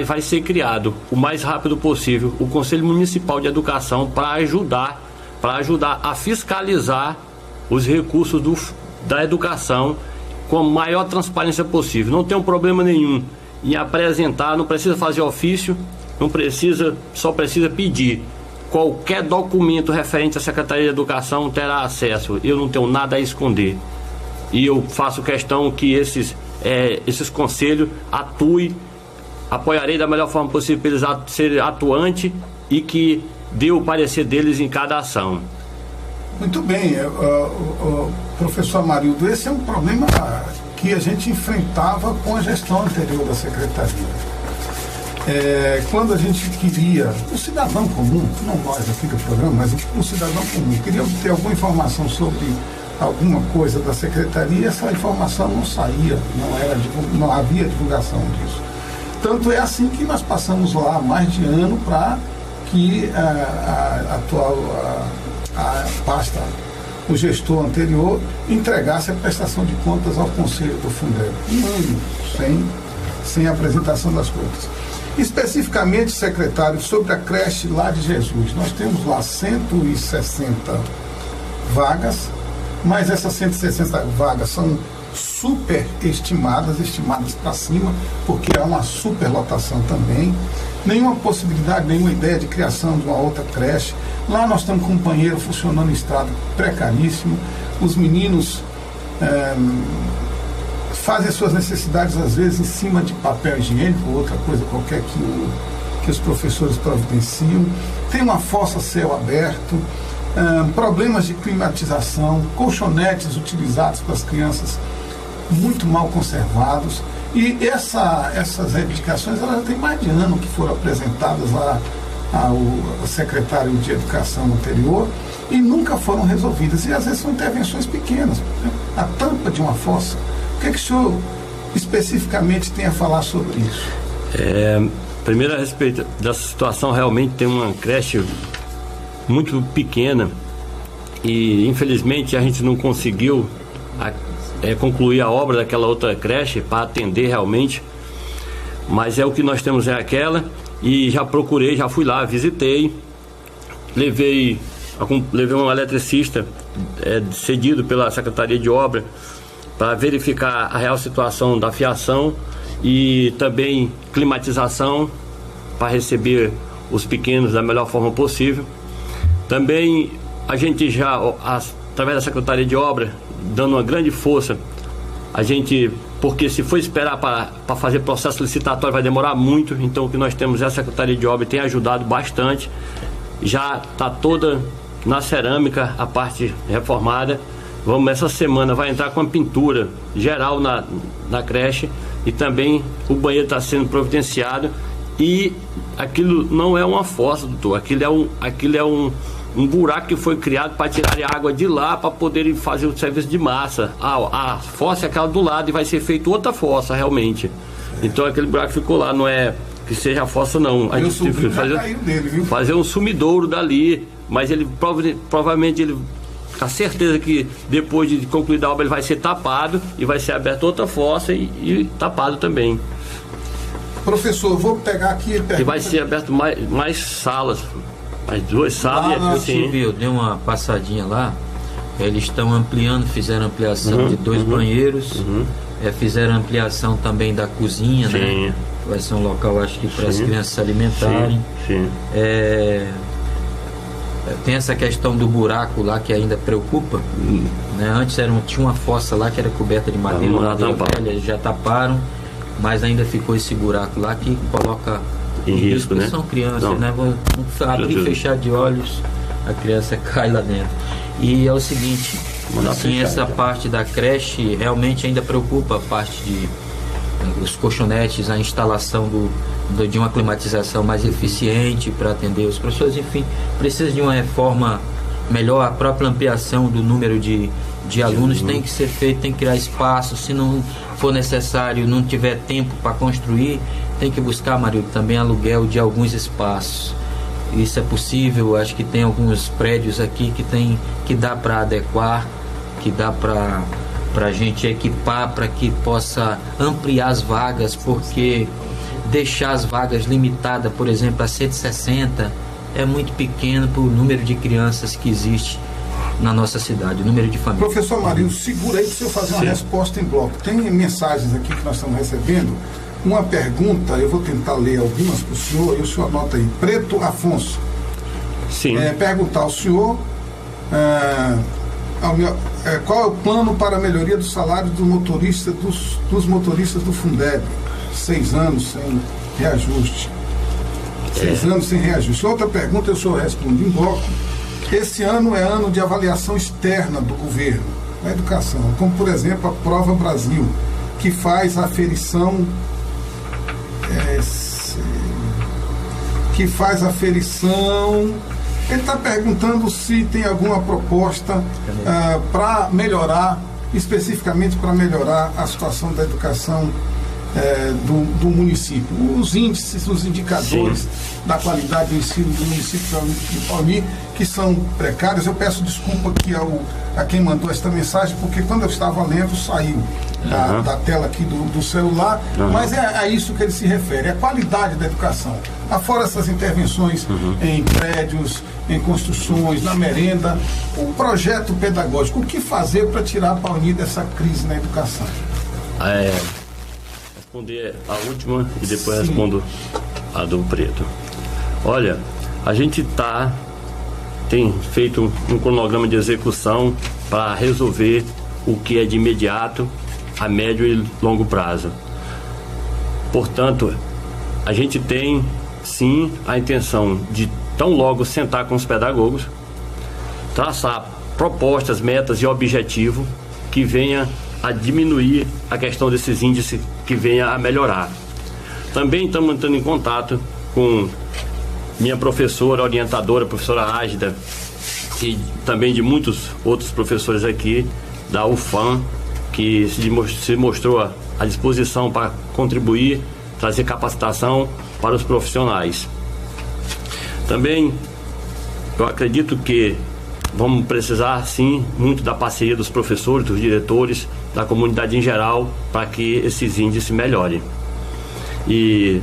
vai ser criado o mais rápido possível o Conselho Municipal de Educação para ajudar a fiscalizar os recursos da educação com a maior transparência possível. Não tem um problema nenhum em apresentar, não precisa fazer ofício, só precisa pedir. Qualquer documento referente à Secretaria de Educação terá acesso. Eu não tenho nada a esconder. E eu faço questão que esses conselhos atuem, apoiarei da melhor forma possível para eles serem atuantes e que dê o parecer deles em cada ação. Muito bem, professor Amarildo, esse é um problema que a gente enfrentava com a gestão anterior da Secretaria. Quando a gente queria, o cidadão comum, não nós aqui do programa, mas o cidadão comum, queria obter alguma informação sobre alguma coisa da Secretaria, essa informação não saía, não havia divulgação disso. Tanto é assim que nós passamos lá mais de ano para que a atual pasta, o gestor anterior, entregasse a prestação de contas ao Conselho do Fundeb. Um ano sem apresentação das contas. Especificamente, secretário, sobre a creche lá de Jesus, nós temos lá 160 vagas, mas essas 160 vagas são estimadas para cima, porque há uma superlotação também. Nenhuma possibilidade, nenhuma ideia de criação de uma outra creche. Lá nós temos um banheiro funcionando em estado precaríssimo. Os meninos fazem as suas necessidades, às vezes, em cima de papel higiênico ou outra coisa qualquer que os professores providenciam. Tem uma fossa a céu aberto, problemas de climatização, colchonetes utilizados para as crianças muito mal conservados. E essas reivindicações, elas têm mais de ano que foram apresentadas lá ao secretário de Educação anterior e nunca foram resolvidas. E às vezes são intervenções pequenas, né? A tampa de uma fossa. O que é que o senhor especificamente tem a falar sobre isso? Primeiro, a respeito dessa situação, realmente tem uma creche muito pequena e infelizmente a gente não conseguiu concluir a obra daquela outra creche para atender realmente, mas o que nós temos é aquela, e já procurei, já fui lá, visitei, levei um eletricista cedido pela Secretaria de Obra para verificar a real situação da fiação e também climatização para receber os pequenos da melhor forma possível. Também a gente já, através da Secretaria de Obra, dando uma grande força, porque se for esperar para fazer processo licitatório vai demorar muito, então o que nós temos é a Secretaria de Obra, tem ajudado bastante, já está toda na cerâmica a parte reformada. Essa semana vai entrar com a pintura geral na creche, e também o banheiro está sendo providenciado, e aquilo não é uma fossa, doutor, aquilo é um buraco que foi criado para tirar a água de lá para poderem fazer o serviço de massa. A fossa é aquela do lado e vai ser feita outra fossa realmente. Então aquele buraco ficou lá, não é que seja a fossa não. A gente teve que fazer um sumidouro dali, mas ele provavelmente a certeza que depois de concluir a obra ele vai ser tapado e vai ser aberta outra fossa e tapado também. Professor, eu vou pegar aqui e vai ser aberto mais salas, mais 2 salas. Eu dei uma passadinha lá, eles estão ampliando, fizeram ampliação de 2 banheiros, fizeram ampliação também da cozinha, né? Vai ser um local, acho que para as crianças se alimentarem. Tem essa questão do buraco lá que ainda preocupa, né? Antes tinha uma fossa lá que era coberta de madeira velha, eles já taparam, mas ainda ficou esse buraco lá que coloca em risco, né? São crianças, né? Vão abrir e fechar de olhos, a criança cai lá dentro. E é o seguinte, assim, essa parte da creche realmente ainda preocupa, a parte os colchonetes, a instalação de uma climatização mais eficiente para atender os professores, enfim, precisa de uma reforma melhor. A própria ampliação do número de alunos tem que ser feita, tem que criar espaço. Se não for necessário, não tiver tempo para construir, tem que buscar, Marildo, também aluguel de alguns espaços. Isso é possível, acho que tem alguns prédios aqui que dá para adequar, que dá para a gente equipar, para que possa ampliar as vagas, porque deixar as vagas limitadas, por exemplo, a 160 é muito pequeno para o número de crianças que existe na nossa cidade, o número de famílias. Professor Marinho, segura aí para o senhor fazer uma resposta em bloco. Tem mensagens aqui que nós estamos recebendo. Uma pergunta, eu vou tentar ler algumas para o senhor, e o senhor anota aí. Preto Afonso. Sim. Perguntar ao senhor qual é o plano para a melhoria do salário dos motoristas do Fundeb? 6 anos sem reajuste. 6 anos sem reajuste. Outra pergunta, eu só respondo em bloco. Esse ano é ano de avaliação externa do governo na educação, como por exemplo a Prova Brasil, que faz a aferição ele está perguntando se tem alguma proposta para melhorar, especificamente para melhorar a situação da educação do município. Os índices, os indicadores da qualidade do ensino do município de Pauli, que são precários. Eu peço desculpa aqui a quem mandou esta mensagem, porque quando eu estava lendo saiu da tela aqui do celular, mas é a isso que ele se refere, a qualidade da educação. Afora essas intervenções em prédios, em construções, na merenda, o projeto pedagógico, o que fazer para tirar a Pauli dessa crise na educação? Responder a última e depois respondo a do Preto. Olha, a gente tem feito um cronograma de execução para resolver o que é de imediato, a médio e longo prazo. Portanto, a gente tem sim a intenção de tão logo sentar com os pedagogos, traçar propostas, metas e objetivo que venha a diminuir a questão desses índices, que venha a melhorar. Também estamos entrando em contato com minha professora, orientadora, professora Ágida, e também de muitos outros professores aqui da UFAM, que se mostrou à disposição para contribuir, trazer capacitação para os profissionais. Também eu acredito que vamos precisar sim muito da parceria dos professores, dos diretores, da comunidade em geral, para que esses índices melhorem. E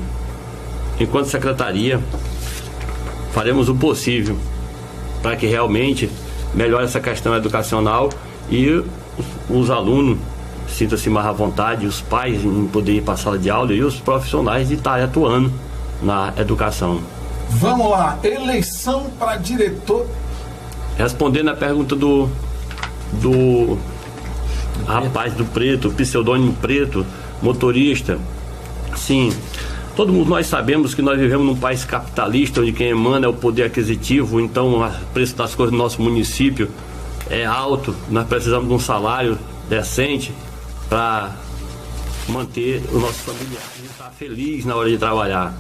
enquanto secretaria, faremos o possível para que realmente melhore essa questão educacional e os alunos sintam-se mais à vontade, os pais em poder ir para a sala de aula e os profissionais de estarem atuando na educação. Vamos lá, eleição para diretor. Respondendo a pergunta do rapaz do Preto, pseudônimo Preto, motorista, sim, todo mundo nós sabemos que nós vivemos num país capitalista, onde quem emana é o poder aquisitivo, então o preço das coisas no nosso município é alto, nós precisamos de um salário decente para manter o nosso familiar e estar feliz na hora de trabalhar.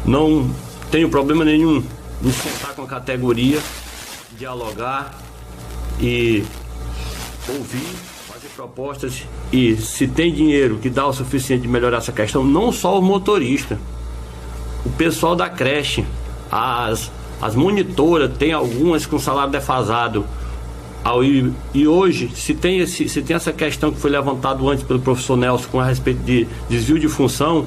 Não tenho problema nenhum em sentar com a categoria, dialogar e ouvir, fazer propostas, e se tem dinheiro que dá o suficiente de melhorar essa questão, não só o motorista, o pessoal da creche, as monitoras, tem algumas com salário defasado. E hoje, se tem essa questão que foi levantada antes pelo professor Nelson com a respeito de desvio de função,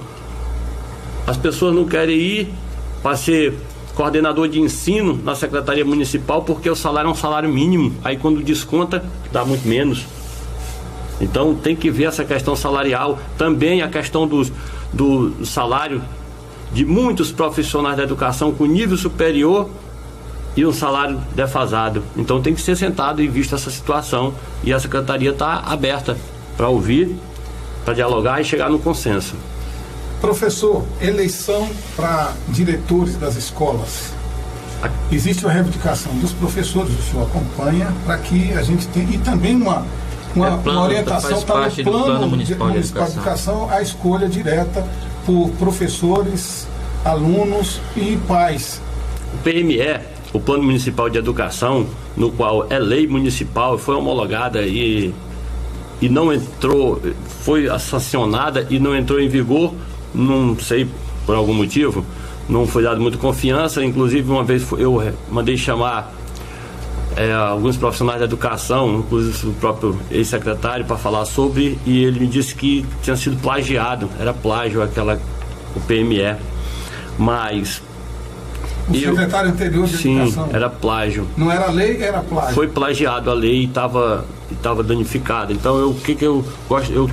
as pessoas não querem ir para ser coordenador de ensino na Secretaria Municipal porque o salário é um salário mínimo, aí quando desconta dá muito menos. Então tem que ver essa questão salarial, também a questão do salário de muitos profissionais da educação com nível superior e um salário defasado. Então tem que ser sentado e visto essa situação, e a Secretaria está aberta para ouvir, para dialogar e chegar no consenso. Professor, eleição para diretores das escolas. Existe uma reivindicação dos professores, o senhor acompanha, para que a gente tenha, e também uma orientação, está no plano municipal de educação, a escolha direta por professores, alunos e pais. O PME, o Plano Municipal de Educação, no qual é lei municipal, foi homologada e não entrou, foi sancionada e não entrou em vigor, não sei por algum motivo, não foi dado muita confiança. Inclusive uma vez eu mandei chamar alguns profissionais da educação, inclusive o próprio ex-secretário, para falar sobre, e ele me disse que tinha sido plagiado, era plágio o PME, mas o secretário anterior de educação, era plágio. Não era lei, era plágio. Foi plagiado a lei e estava danificada. Então o que eu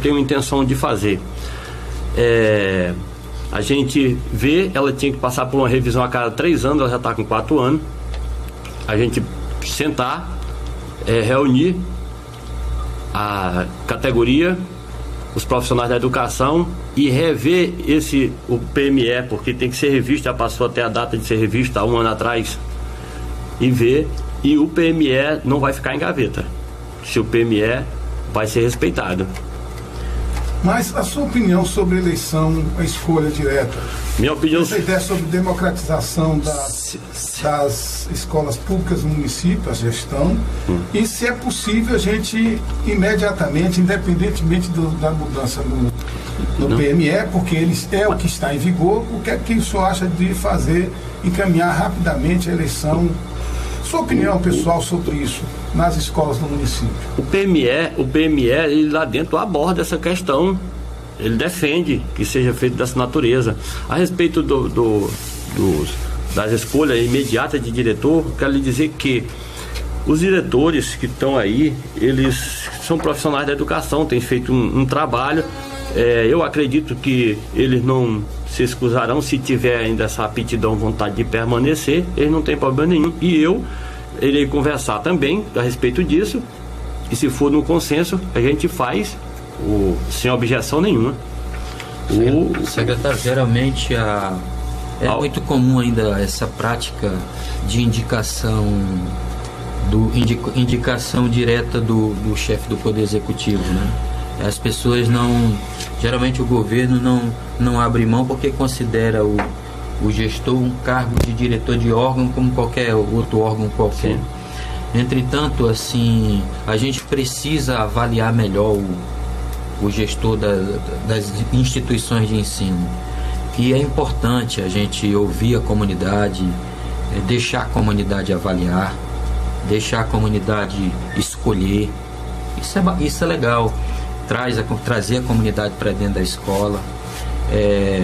tenho a intenção de fazer? A gente vê, ela tinha que passar por uma revisão a cada 3 anos, ela já está com 4 anos. A gente sentar, reunir a categoria, os profissionais da educação e rever o PME, porque tem que ser revisto, já passou até a data de ser revista há 1 ano atrás, e ver, e o PME não vai ficar em gaveta, se o PME vai ser respeitado. Mas a sua opinião sobre a eleição, a escolha direta? Minha opinião... Essa ideia sobre democratização das escolas públicas do município, a gestão, e se é possível a gente imediatamente, independentemente da mudança no PME, porque é o que está em vigor, o que é que o senhor acha de fazer, encaminhar rapidamente a eleição? Sua opinião pessoal sobre isso nas escolas do município? O PME, ele lá dentro aborda essa questão, ele defende que seja feito dessa natureza. A respeito das escolhas imediatas de diretor, quero lhe dizer que os diretores que estão aí, eles são profissionais da educação, têm feito um trabalho. Eu acredito que eles não se excusarão se tiver ainda essa aptidão, vontade de permanecer, eles não têm problema nenhum. E eu irei conversar também a respeito disso, e se for no consenso, a gente faz sem objeção nenhuma. Secretário, geralmente muito comum ainda essa prática de indicação direta do chefe do Poder Executivo, né? As pessoas geralmente o governo não abre mão porque considera o gestor um cargo de diretor de órgão como qualquer outro órgão qualquer. Entretanto, assim, a gente precisa avaliar melhor o gestor das instituições de ensino. E é importante a gente ouvir a comunidade, deixar a comunidade avaliar, deixar a comunidade escolher. Isso é legal. Trazer a comunidade para dentro da escola.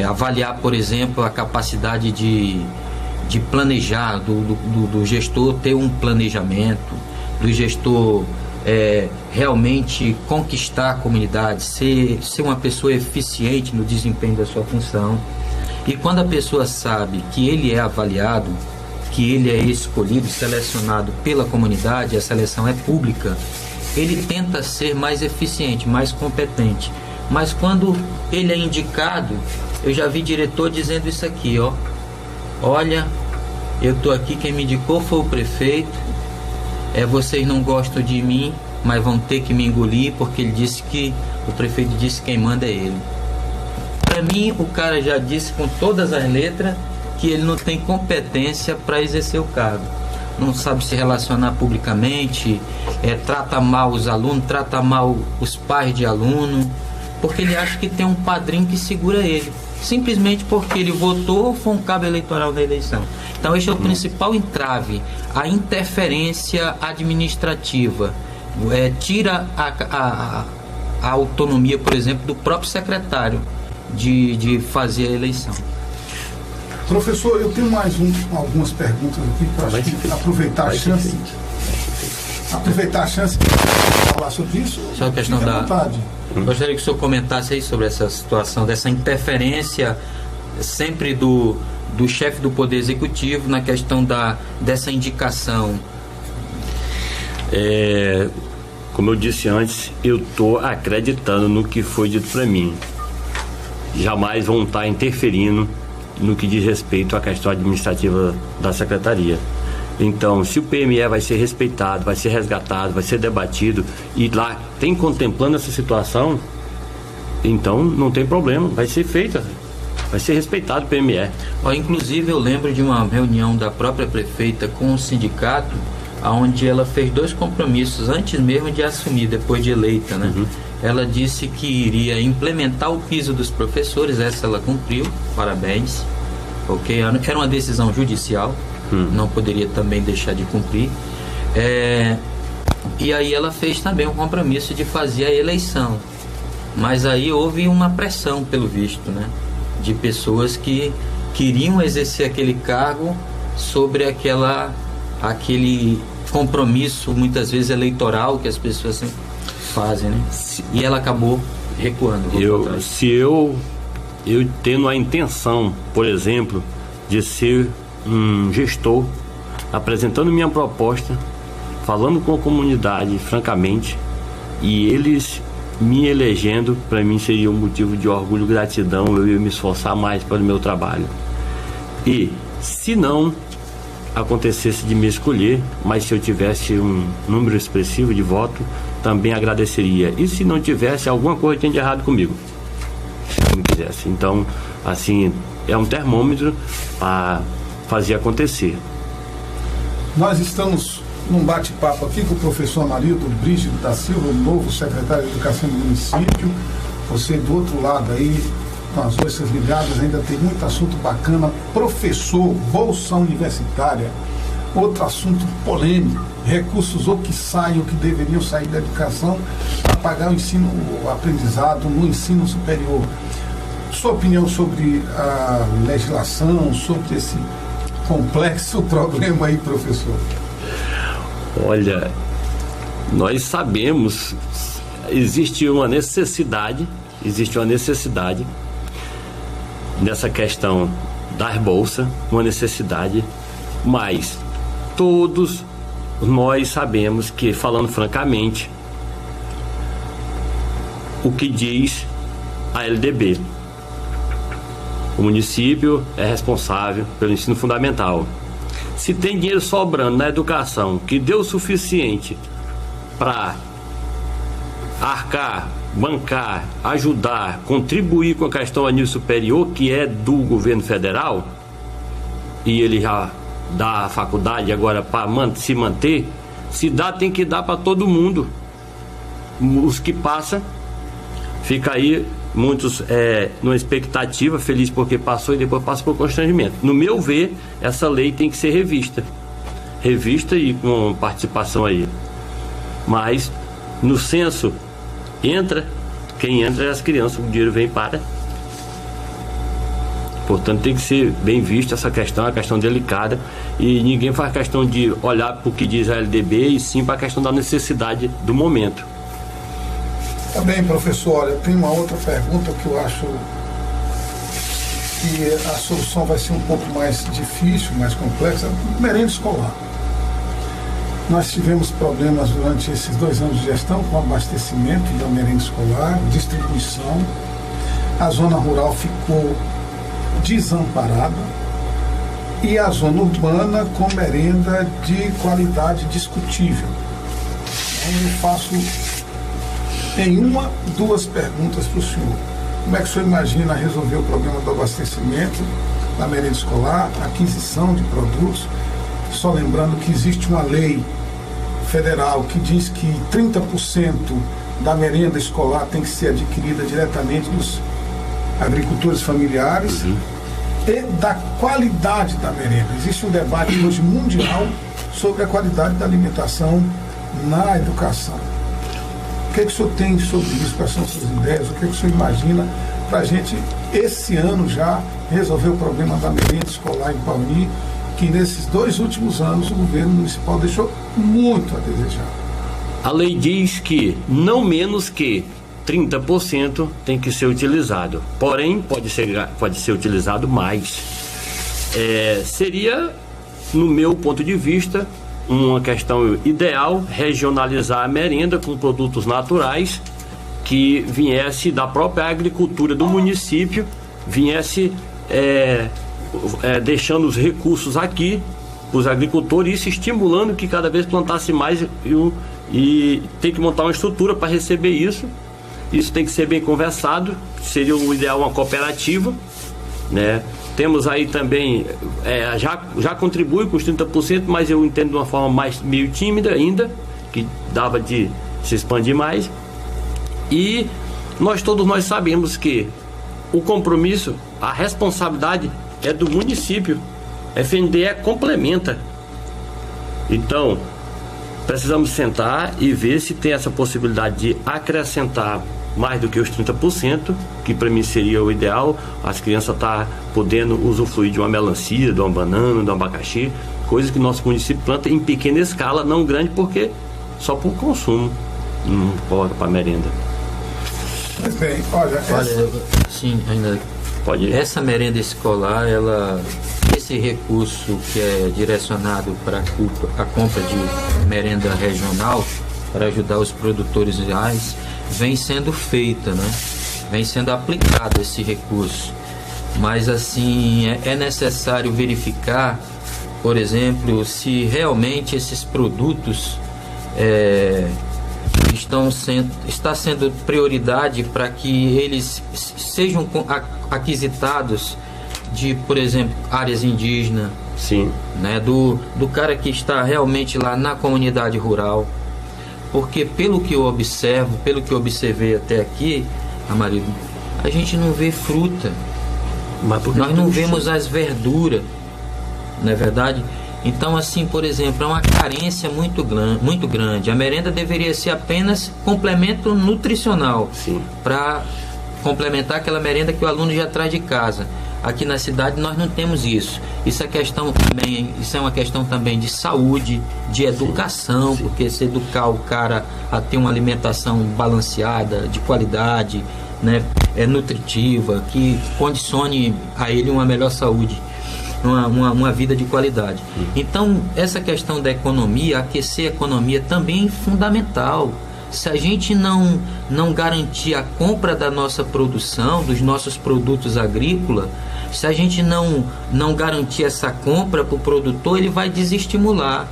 Avaliar, por exemplo, a capacidade de planejar, do gestor ter um planejamento, do gestor realmente conquistar a comunidade, ser uma pessoa eficiente no desempenho da sua função. E quando a pessoa sabe que ele é avaliado, que ele é escolhido, selecionado pela comunidade, a seleção é pública, ele tenta ser mais eficiente, mais competente. Mas quando ele é indicado, eu já vi diretor dizendo isso aqui, ó: olha, eu estou aqui, quem me indicou foi o prefeito, vocês não gostam de mim, mas vão ter que me engolir, porque o prefeito disse que quem manda é ele. Para mim, o cara já disse com todas as letras que ele não tem competência para exercer o cargo. Não sabe se relacionar publicamente, trata mal os alunos, trata mal os pais de aluno, porque ele acha que tem um padrinho que segura ele, simplesmente porque ele votou ou foi um cabo eleitoral da eleição. Então este é o principal entrave, a interferência administrativa. Tira a autonomia, por exemplo, do próprio secretário de fazer a eleição. Professor, eu tenho mais algumas perguntas aqui para aproveitar a chance. Aproveitar a chance de falar sobre isso. Só a questão gostaria que o senhor comentasse aí sobre essa situação, dessa interferência sempre do chefe do Poder Executivo na questão dessa indicação. Como eu disse antes, eu estou acreditando no que foi dito para mim. Jamais vão estar interferindo no que diz respeito à questão administrativa da Secretaria. Então, se o PME vai ser respeitado, vai ser resgatado, vai ser debatido, e lá tem contemplando essa situação, então não tem problema, vai ser feita, vai ser respeitado o PME. Inclusive, eu lembro de uma reunião da própria prefeita com o sindicato, onde ela fez 2 compromissos antes mesmo de assumir, depois de eleita, né? Ela disse que iria implementar o piso dos professores, essa ela cumpriu, parabéns, ok? Era uma decisão judicial, não poderia também deixar de cumprir. E aí ela fez também um compromisso de fazer a eleição, mas aí houve uma pressão, pelo visto, né? De pessoas que queriam exercer aquele cargo sobre aquele compromisso, muitas vezes eleitoral, que as pessoas sempre fazem, né? E ela acabou recuando. Eu tendo a intenção, por exemplo, de ser um gestor, apresentando minha proposta, falando com a comunidade francamente, e eles me elegendo, para mim seria um motivo de orgulho e gratidão. Eu ia me esforçar mais para o meu trabalho. E se não acontecesse de me escolher, mas se eu tivesse um número expressivo de voto, também agradeceria. E se não tivesse, alguma coisa tinha de errado comigo, se me quisesse. Então, assim, é um termômetro para fazer acontecer. Nós estamos num bate-papo aqui com o professor Amarildo Brígido da Silva, o novo secretário de Educação do município. Você do outro lado aí, com as coisas ligadas, ainda tem muito assunto bacana. Professor, bolsa universitária, outro assunto polêmico, recursos ou que saem ou que deveriam sair da educação para pagar o aprendizado no ensino superior. Sua opinião sobre a legislação, sobre esse complexo problema aí, professor? Olha, nós sabemos, existe uma necessidade nessa questão das bolsas, uma necessidade, mas todos nós sabemos que, falando francamente, o que diz a LDB, o município é responsável pelo ensino fundamental. Se tem dinheiro sobrando na educação que deu o suficiente para arcar, bancar, ajudar, contribuir com a questão a nível superior, que é do governo federal, e ele já dá a faculdade agora para se manter, Se dá, tem que dar para todo mundo. Os que passam, fica aí muitos numa expectativa, feliz porque passou e depois passa por constrangimento. No meu ver, essa lei tem que ser revista e com participação aí. Mas no censo quem entra é as crianças, o dinheiro vem para. Portanto, tem que ser bem vista essa questão, é uma questão delicada, e ninguém faz questão de olhar para o que diz a LDB, e sim para a questão da necessidade do momento. Tá bem, professor. Olha, tem uma outra pergunta que eu acho que a solução vai ser um pouco mais difícil, mais complexa. Merenda escolar. Nós tivemos problemas durante esses 2 anos de gestão com abastecimento da merenda escolar, distribuição. A zona rural ficou desamparada e a zona urbana com merenda de qualidade discutível. Então eu faço em 2 perguntas para o senhor. Como é que o senhor imagina resolver o problema do abastecimento da merenda escolar, aquisição de produtos? Só lembrando que existe uma lei federal que diz que 30% da merenda escolar tem que ser adquirida diretamente dos agricultores familiares. E da qualidade da merenda. Existe um debate hoje mundial sobre a qualidade da alimentação na educação. O que o senhor tem sobre isso? Quais são suas ideias? O que o senhor imagina para a gente, esse ano já, resolver o problema da merenda escolar em Pauni, que nesses 2 últimos anos o governo municipal deixou muito a desejar? A lei diz que não menos que 30% tem que ser utilizado, porém pode ser utilizado mais. Seria, no meu ponto de vista, uma questão ideal regionalizar a merenda com produtos naturais que viesse da própria agricultura do município, viesse deixando os recursos aqui para os agricultores, isso estimulando que cada vez plantasse mais, e tem que montar uma estrutura para receber isso. Isso tem que ser bem conversado, seria o ideal uma cooperativa, né? Temos aí também, já contribui com os 30%, mas eu entendo de uma forma meio tímida ainda, que dava de se expandir mais. E todos nós sabemos que o compromisso, a responsabilidade é do município. A FNDE complementa. Então, precisamos sentar e ver se tem essa possibilidade de acrescentar mais do que os 30%, que para mim seria o ideal. As crianças estão podendo usufruir de uma melancia, de uma banana, de um abacaxi, coisas que nosso município planta em pequena escala, não grande, porque só por consumo, não coloca para merenda. Mas bem, olha, sim, ainda pode ir. Essa merenda escolar, esse recurso que é direcionado para a compra de merenda regional, para ajudar os produtores rurais, vem sendo feita, né? Vem sendo aplicado esse recurso. Mas assim, é necessário verificar, por exemplo, se realmente esses produtos está sendo prioridade para que eles sejam aquisitados de, por exemplo, áreas indígenas. Sim. Né, do cara que está realmente lá na comunidade rural. Porque pelo que eu observei até aqui, Amarido, a gente não vê fruta. Nós não vemos as verduras, não é verdade? Então, assim, por exemplo, é uma carência muito grande. A merenda deveria ser apenas complemento nutricional, para complementar aquela merenda que o aluno já traz de casa. Aqui na cidade nós não temos isso. Isso é uma questão também de saúde, de educação, porque se educar o cara a ter uma alimentação balanceada, de qualidade, né, nutritiva, que condicione a ele uma melhor saúde, uma vida de qualidade. Então, essa questão da economia, aquecer a economia também é fundamental. Se a gente não garantir a compra da nossa produção, dos nossos produtos agrícolas, se a gente não garantir essa compra para o produtor, ele vai desestimular.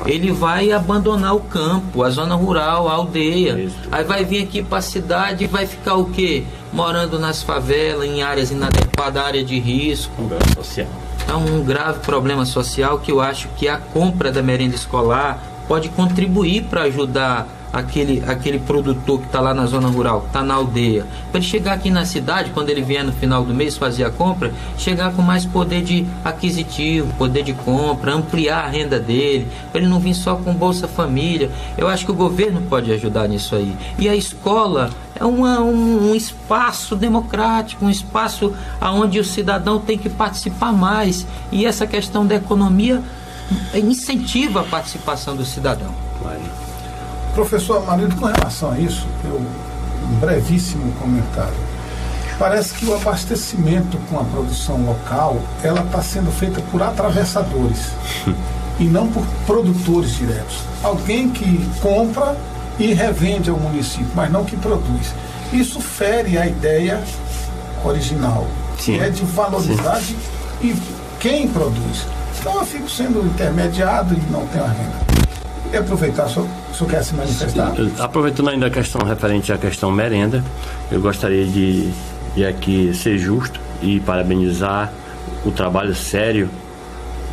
Ele vai abandonar o campo, a zona rural, a aldeia. Aí vai vir aqui para a cidade e vai ficar o quê? Morando nas favelas, em áreas inadequadas, área de risco. Problema social. É um grave problema social que eu acho que a compra da merenda escolar pode contribuir para ajudar aquele produtor que está lá na zona rural, que está na aldeia, para ele chegar aqui na cidade, quando ele vier no final do mês fazer a compra, chegar com mais poder de aquisitivo, poder de compra, ampliar a renda dele, para ele não vir só com Bolsa Família. Eu acho que o governo pode ajudar nisso aí. E a escola é um espaço democrático, um espaço onde o cidadão tem que participar mais, e essa questão da economia incentiva a participação do cidadão. Professor Amarildo, com relação a isso, um brevíssimo comentário. Parece que o abastecimento com a produção local, ela está sendo feita por atravessadores e não por produtores diretos. Alguém que compra e revende ao município, mas não que produz. Isso fere a ideia original, que é de valorizar e quem produz. Então eu fico sendo intermediado e não tenho a renda. E aproveitar, o senhor quer se manifestar? Aproveitando ainda a questão referente à questão merenda, eu gostaria de aqui ser justo e parabenizar o trabalho sério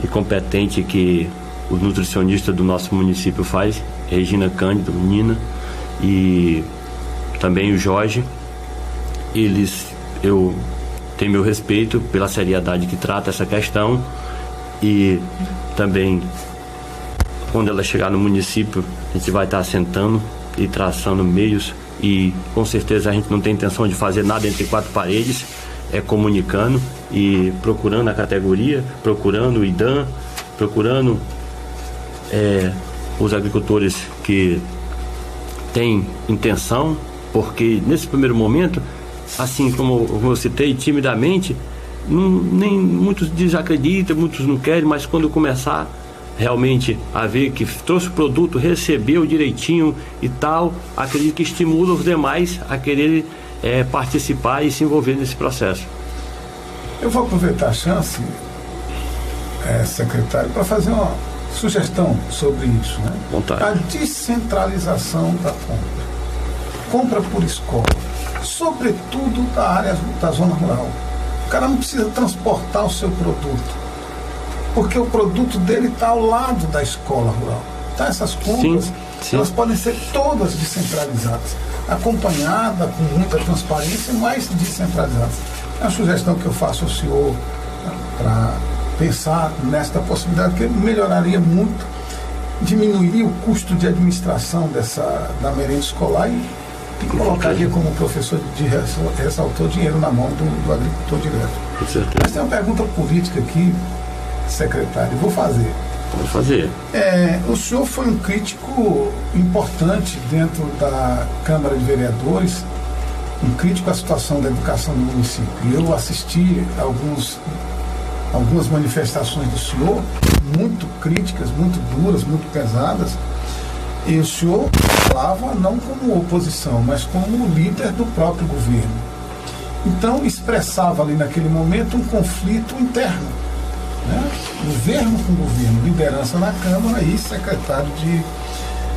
e competente que o nutricionista do nosso município faz, Regina Cândido, Nina, e também o Jorge. Eu tenho meu respeito pela seriedade que trata essa questão, e também quando ela chegar no município, a gente vai estar sentando e traçando meios, e com certeza a gente não tem intenção de fazer nada entre quatro paredes, comunicando e procurando a categoria, procurando o IDAM, procurando os agricultores que têm intenção, porque nesse primeiro momento, assim como eu citei, timidamente, nem muitos desacreditam, muitos não querem, mas quando começar realmente a ver que trouxe o produto, recebeu direitinho e tal, acredito que estimula os demais a querer participar e se envolver nesse processo. Eu vou aproveitar a chance, secretário, para fazer uma sugestão sobre isso, né? Vontade. A descentralização da compra por escola, sobretudo da área da zona rural. O cara não precisa transportar o seu produto, porque o produto dele está ao lado da escola rural. Então essas compras, sim. Elas podem ser todas descentralizadas, acompanhadas com muita transparência, mas descentralizadas. É uma sugestão que eu faço ao senhor para pensar nesta possibilidade, que melhoraria muito, diminuiria o custo de administração da merenda escolar e colocaria, como o professor ressaltou, dinheiro na mão do agricultor direto. Mas tem uma pergunta política aqui, secretário, vou fazer. Pode fazer. O senhor foi um crítico importante dentro da Câmara de Vereadores, um crítico à situação da educação no município. Eu assisti algumas manifestações do senhor, muito críticas, muito duras, muito pesadas, e o senhor falava não como oposição, mas como líder do próprio governo. Então expressava ali naquele momento um conflito interno, né? Governo com governo, liderança na Câmara e secretário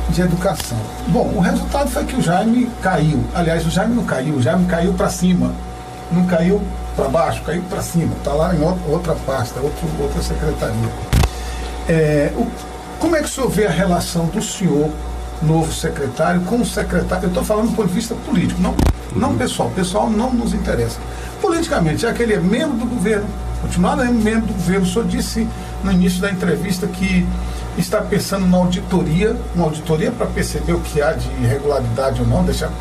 de Educação. Bom, o resultado foi que o Jaime caiu. Aliás, o Jaime não caiu, o Jaime caiu para cima, não caiu para baixo, caiu para cima, está lá em outra pasta, outra secretaria. Como é que o senhor vê a relação do senhor, novo secretário, com o secretário? Eu estou falando do ponto de vista político, não pessoal. Pessoal não nos interessa. Politicamente, já que ele é membro do governo, continuar membro do governo, o senhor disse no início da entrevista que está pensando uma auditoria para perceber o que há de irregularidade ou não, deixar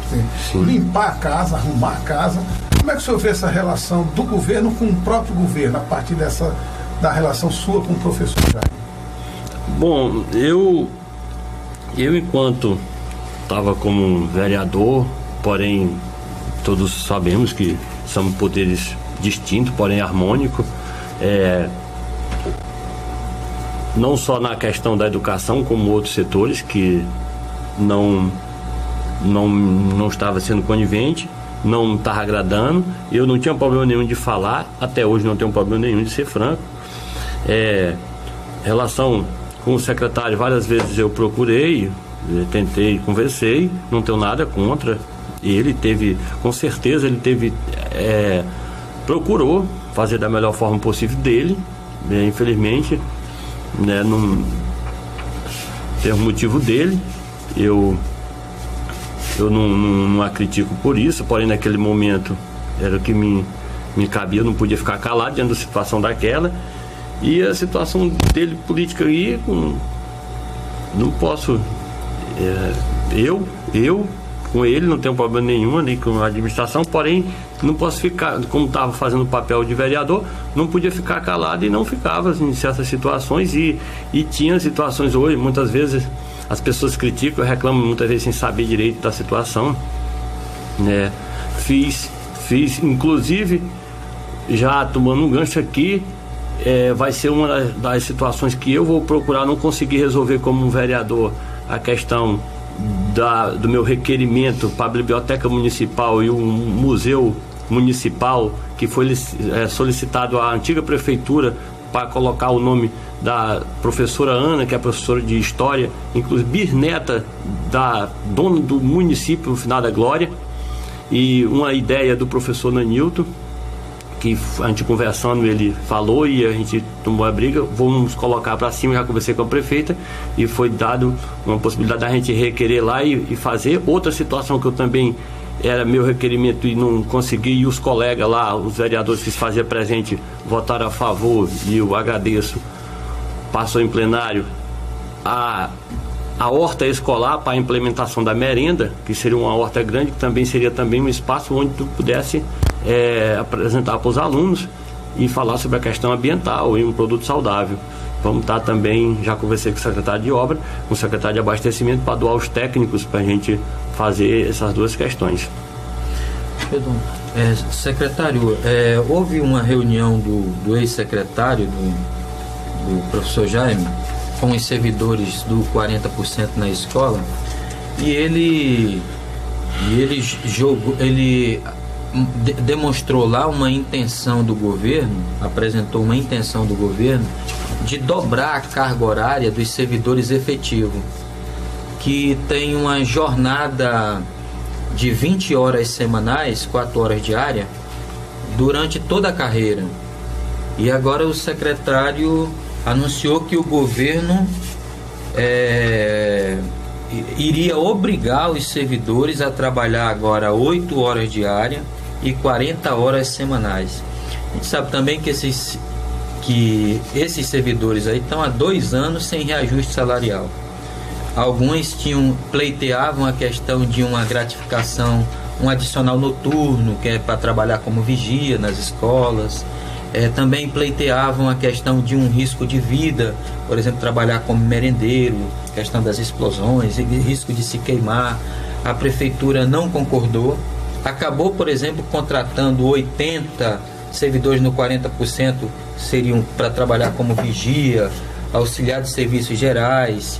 limpar a casa, arrumar a casa. Como é que o senhor vê essa relação do governo com o próprio governo, a partir da relação sua com o professor Jaime? Bom, eu enquanto estava como vereador, porém todos sabemos que são poderes distintos, porém harmônicos, não só na questão da educação, como outros setores que não estava sendo conivente, não estava agradando. Eu não tinha problema nenhum de falar, até hoje não tenho problema nenhum de ser franco. Relação com o secretário, várias vezes eu procurei, tentei, conversei, não tenho nada contra. Ele teve, com certeza, procurou fazer da melhor forma possível dele, infelizmente, né, tem o motivo dele, eu não a critico por isso, porém naquele momento era o que me cabia, eu não podia ficar calado diante da situação daquela, e a situação dele política aí, não posso, eu com ele não tenho problema nenhum ali com a administração, porém não posso ficar, como estava fazendo o papel de vereador, não podia ficar calado, e não ficava em certas situações, e tinha situações hoje, muitas vezes as pessoas criticam, reclamam muitas vezes sem saber direito da situação, né? Fiz, inclusive, já tomando um gancho aqui, vai ser uma das situações que eu vou procurar não conseguir resolver como um vereador, a questão do meu requerimento para a Biblioteca Municipal e o Museu Municipal, que foi solicitado à antiga prefeitura para colocar o nome da professora Ana, que é professora de História, inclusive bisneta da dona do município, no final da Glória, e uma ideia do professor Nanilton, que a gente conversando, ele falou e a gente tomou a briga, vamos colocar para cima. Já conversei com a prefeita e foi dado uma possibilidade da gente requerer lá e fazer. Outra situação que eu também era meu requerimento e não consegui, e os colegas lá, os vereadores que se faziam presente, votaram a favor, e eu agradeço, passou em plenário a horta escolar para a implementação da merenda, que seria uma horta grande, que também seria também um espaço onde tu pudesse apresentar para os alunos e falar sobre a questão ambiental e um produto saudável. Vamos estar também, já conversei com o secretário de obra, com o secretário de abastecimento, para doar os técnicos para a gente fazer essas duas questões. Perdão. Secretário, houve uma reunião do ex-secretário, do professor Jaime, com os servidores do 40% na escola, e ele demonstrou lá uma intenção do governo, apresentou uma intenção do governo de dobrar a carga horária dos servidores efetivos, que tem uma jornada de 20 horas semanais, 4 horas diárias, durante toda a carreira. E agora o secretário anunciou que o governo iria obrigar os servidores a trabalhar agora 8 horas diárias e 40 horas semanais. A gente sabe também que esses servidores aí estão há 2 anos sem reajuste salarial. Alguns pleiteavam a questão de uma gratificação, um adicional noturno, que é para trabalhar como vigia nas escolas. Também pleiteavam a questão de um risco de vida, por exemplo, trabalhar como merendeiro, questão das explosões, risco de se queimar. A prefeitura não concordou, acabou, por exemplo, contratando 80 servidores no 40%, seriam para trabalhar como vigia, auxiliar de serviços gerais.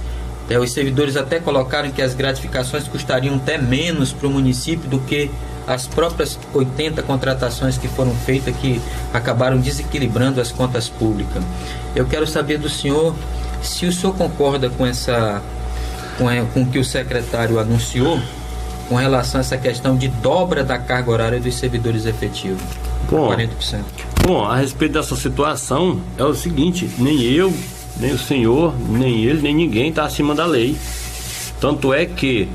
Os servidores até colocaram que as gratificações custariam até menos para o município do que as próprias 80 contratações que foram feitas, que acabaram desequilibrando as contas públicas. Eu quero saber do senhor se o senhor concorda com o que o secretário anunciou com relação a essa questão de dobra da carga horária dos servidores efetivos. Bom, 40%. Bom, a respeito dessa situação é o seguinte: nem eu, nem o senhor, nem ele, nem ninguém está acima da lei. Tanto é que,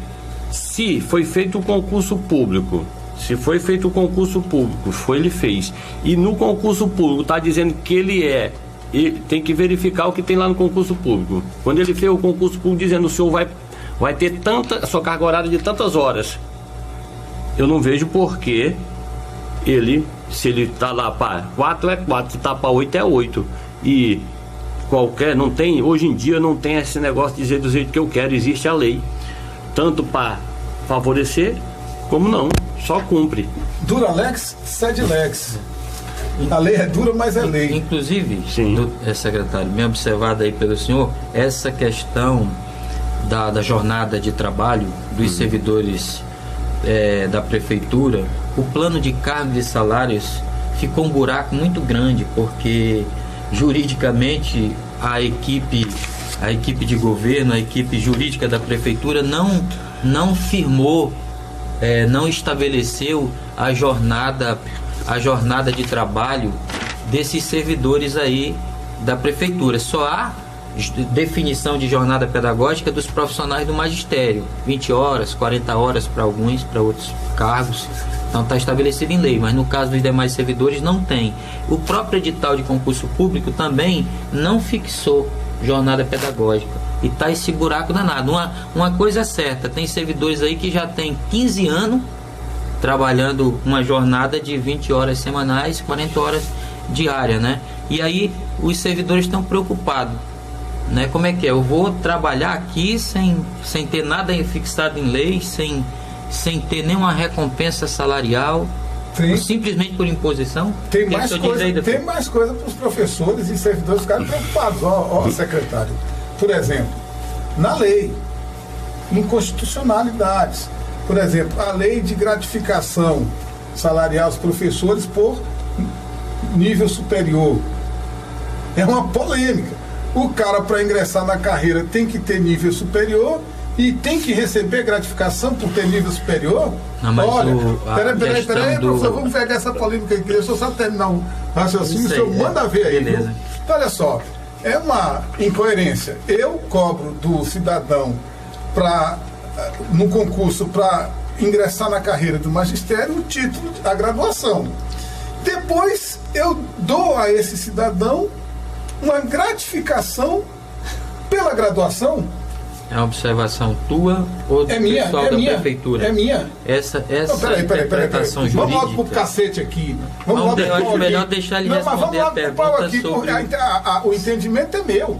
se foi feito o concurso público, ele fez, e no concurso público está dizendo que ele tem que verificar o que tem lá no concurso público. Quando ele fez o concurso público dizendo o senhor vai ter a sua carga horária de tantas horas, eu não vejo por que se ele está lá para 4 é 4, se está para 8 é 8. E hoje em dia não tem esse negócio de dizer do jeito que eu quero, existe a lei, tanto para favorecer como não, só cumpre. Dura lex, sed lex. A lei é dura, mas é lei. Inclusive, secretário, bem observado aí pelo senhor, essa questão da jornada de trabalho dos servidores da prefeitura, o plano de cargos e salários ficou um buraco muito grande, porque juridicamente a equipe de governo, a equipe jurídica da prefeitura não firmou, não estabeleceu a jornada de trabalho desses servidores aí da prefeitura. Só há definição de jornada pedagógica dos profissionais do magistério, 20 horas, 40 horas para alguns, para outros cargos. Então está estabelecido em lei, mas no caso dos demais servidores não tem. O próprio edital de concurso público também não fixou jornada pedagógica. E está esse buraco danado. Uma coisa é certa, tem servidores aí que já tem 15 anos trabalhando uma jornada de 20 horas semanais, 40 horas diárias, né? E aí os servidores estão preocupados, né? Como é que é? Eu vou trabalhar aqui sem ter nada fixado em lei, sem ter nenhuma recompensa salarial, simplesmente por imposição? Tem mais coisa para os professores e servidores ficarem preocupados, ó, secretário. Por exemplo, na lei, inconstitucionalidades. Por exemplo, a lei de gratificação salarial aos professores por nível superior. É uma polêmica. O cara, para ingressar na carreira, tem que ter nível superior e tem que receber gratificação por ter nível superior? Não, mas olha, peraí, professor, vamos pegar essa polêmica aqui. Deixa eu só terminar um raciocínio, o senhor manda ver aí. Beleza. Então, olha só, é uma incoerência. Eu cobro do cidadão no concurso para ingressar na carreira do magistério o título, a graduação. Depois eu dou a esse cidadão uma gratificação pela graduação. É uma observação tua ou do pessoal da prefeitura? É minha. Essa interpretação jurídica... Vamos logo pro cacete aqui. Eu acho melhor deixar ele responder a pergunta aqui, sobre... O entendimento é meu.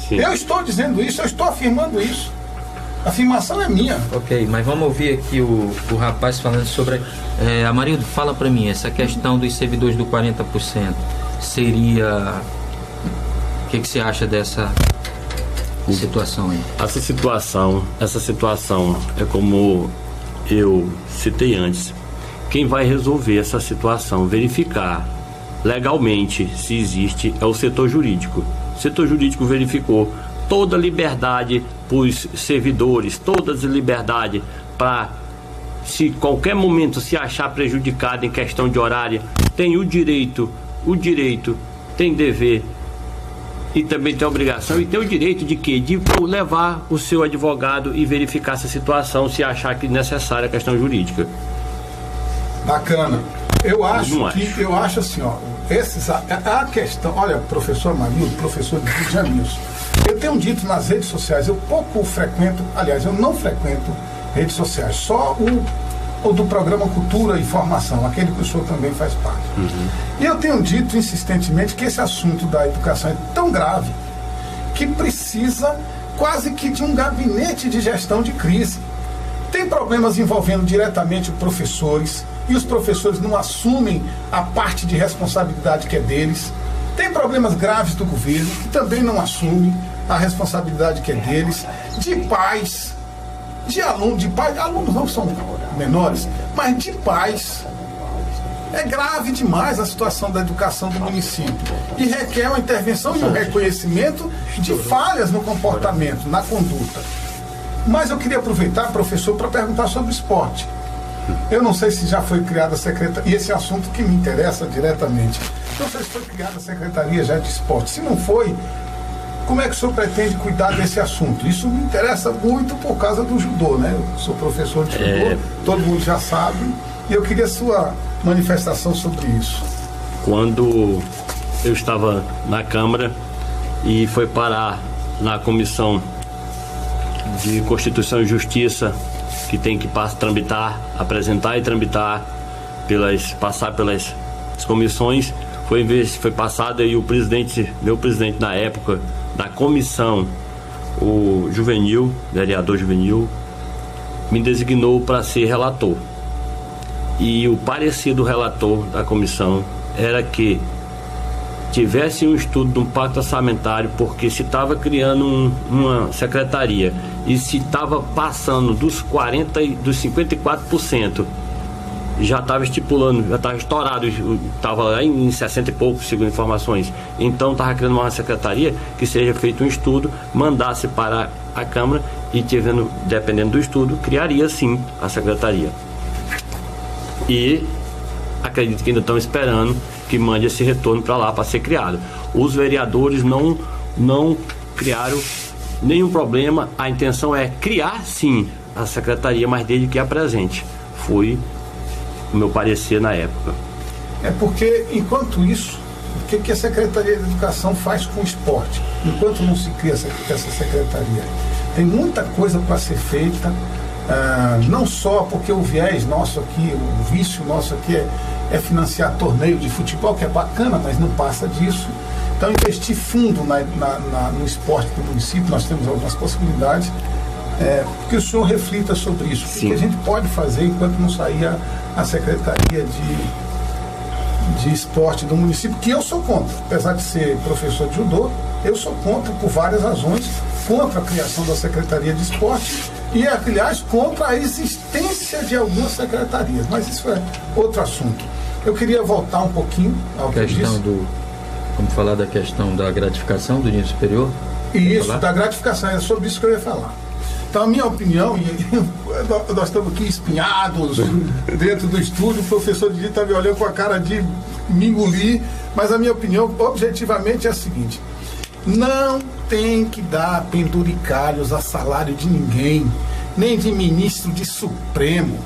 Sim. Eu estou dizendo isso, eu estou afirmando isso. A afirmação é minha. Ok, mas vamos ouvir aqui o rapaz falando sobre... Amarildo, fala para mim, essa questão dos servidores do 40% seria... O que você acha dessa situação aí? Essa situação é como eu citei antes. Quem vai resolver essa situação, verificar legalmente se existe, é o setor jurídico. O setor jurídico verificou toda a liberdade para os servidores, toda a liberdade para, se qualquer momento se achar prejudicado em questão de horário, tem o direito, tem dever e também tem a obrigação e tem o direito de quê? De levar o seu advogado e verificar essa situação se achar que necessária a questão jurídica. Bacana. Eu acho assim, ó, a questão, olha, professor Amarildo, professor de Jamilson, eu tenho dito nas redes sociais, eu pouco frequento, aliás, eu não frequento redes sociais, só o do programa Cultura e Formação, aquele que o senhor também faz parte. Uhum. E eu tenho dito insistentemente que esse assunto da educação é tão grave que precisa quase que de um gabinete de gestão de crise. Tem problemas envolvendo diretamente os professores, e os professores não assumem a parte de responsabilidade que é deles. Tem problemas graves do governo, que também não assume a responsabilidade que é deles, de pais, alunos não são menores, mas de pais. É grave demais a situação da educação do município e requer uma intervenção e um reconhecimento de falhas no comportamento, na conduta. Mas eu queria aproveitar, professor, para perguntar sobre esporte. Eu não sei se já foi criada a secretaria, e esse assunto que me interessa diretamente. Não sei se foi criada a secretaria já de esporte. Se não foi, como é que o senhor pretende cuidar desse assunto? Isso me interessa muito por causa do judô, né? Eu sou professor de judô, todo mundo já sabe, e eu queria sua manifestação sobre isso. Quando eu estava na Câmara e foi parar na Comissão de Constituição e Justiça, que tem que tramitar, apresentar e tramitar, passar pelas comissões, foi passada e meu presidente na época da comissão, o vereador Juvenil, me designou para ser relator. E o parecer do relator da comissão era que tivesse um estudo de um pacto orçamentário, porque se estava criando uma secretaria e se estava passando dos 54%, já estava estipulando, já estava estourado, estava em 60 e poucos, segundo informações. Então estava criando uma secretaria que seja feito um estudo, mandasse para a Câmara e, dependendo do estudo, criaria sim a secretaria. E acredito que ainda estão esperando que mande esse retorno para lá para ser criado. Os vereadores não criaram nenhum problema. A intenção é criar, sim, a secretaria, mas desde que apresente. Foi o meu parecer na época. É porque, enquanto isso, o que a Secretaria de Educação faz com o esporte? Enquanto não se cria essa secretaria, tem muita coisa para ser feita, não só porque o viés nosso aqui, o vício nosso aqui é financiar torneio de futebol, que é bacana, mas não passa disso. Então, investir fundo no esporte do município, nós temos algumas possibilidades, que o senhor reflita sobre isso. O que a gente pode fazer enquanto não sair a Secretaria de Esporte do município, que eu sou contra. Apesar de ser professor de judô, eu sou contra por várias razões, contra a criação da Secretaria de Esporte e, aliás, contra a existência de algumas secretarias. Mas isso é outro assunto. Eu queria voltar um pouquinho ao que eu disse. Vamos falar da questão da gratificação do nível superior? Isso, da gratificação, é sobre isso que eu ia falar. Então, a minha opinião, e nós estamos aqui espinhados dentro do estúdio, o professor Didi está me olhando com a cara de me engolir, mas a minha opinião, objetivamente, é a seguinte: não tem que dar penduricalhos a salário de ninguém, nem de ministro de Supremo,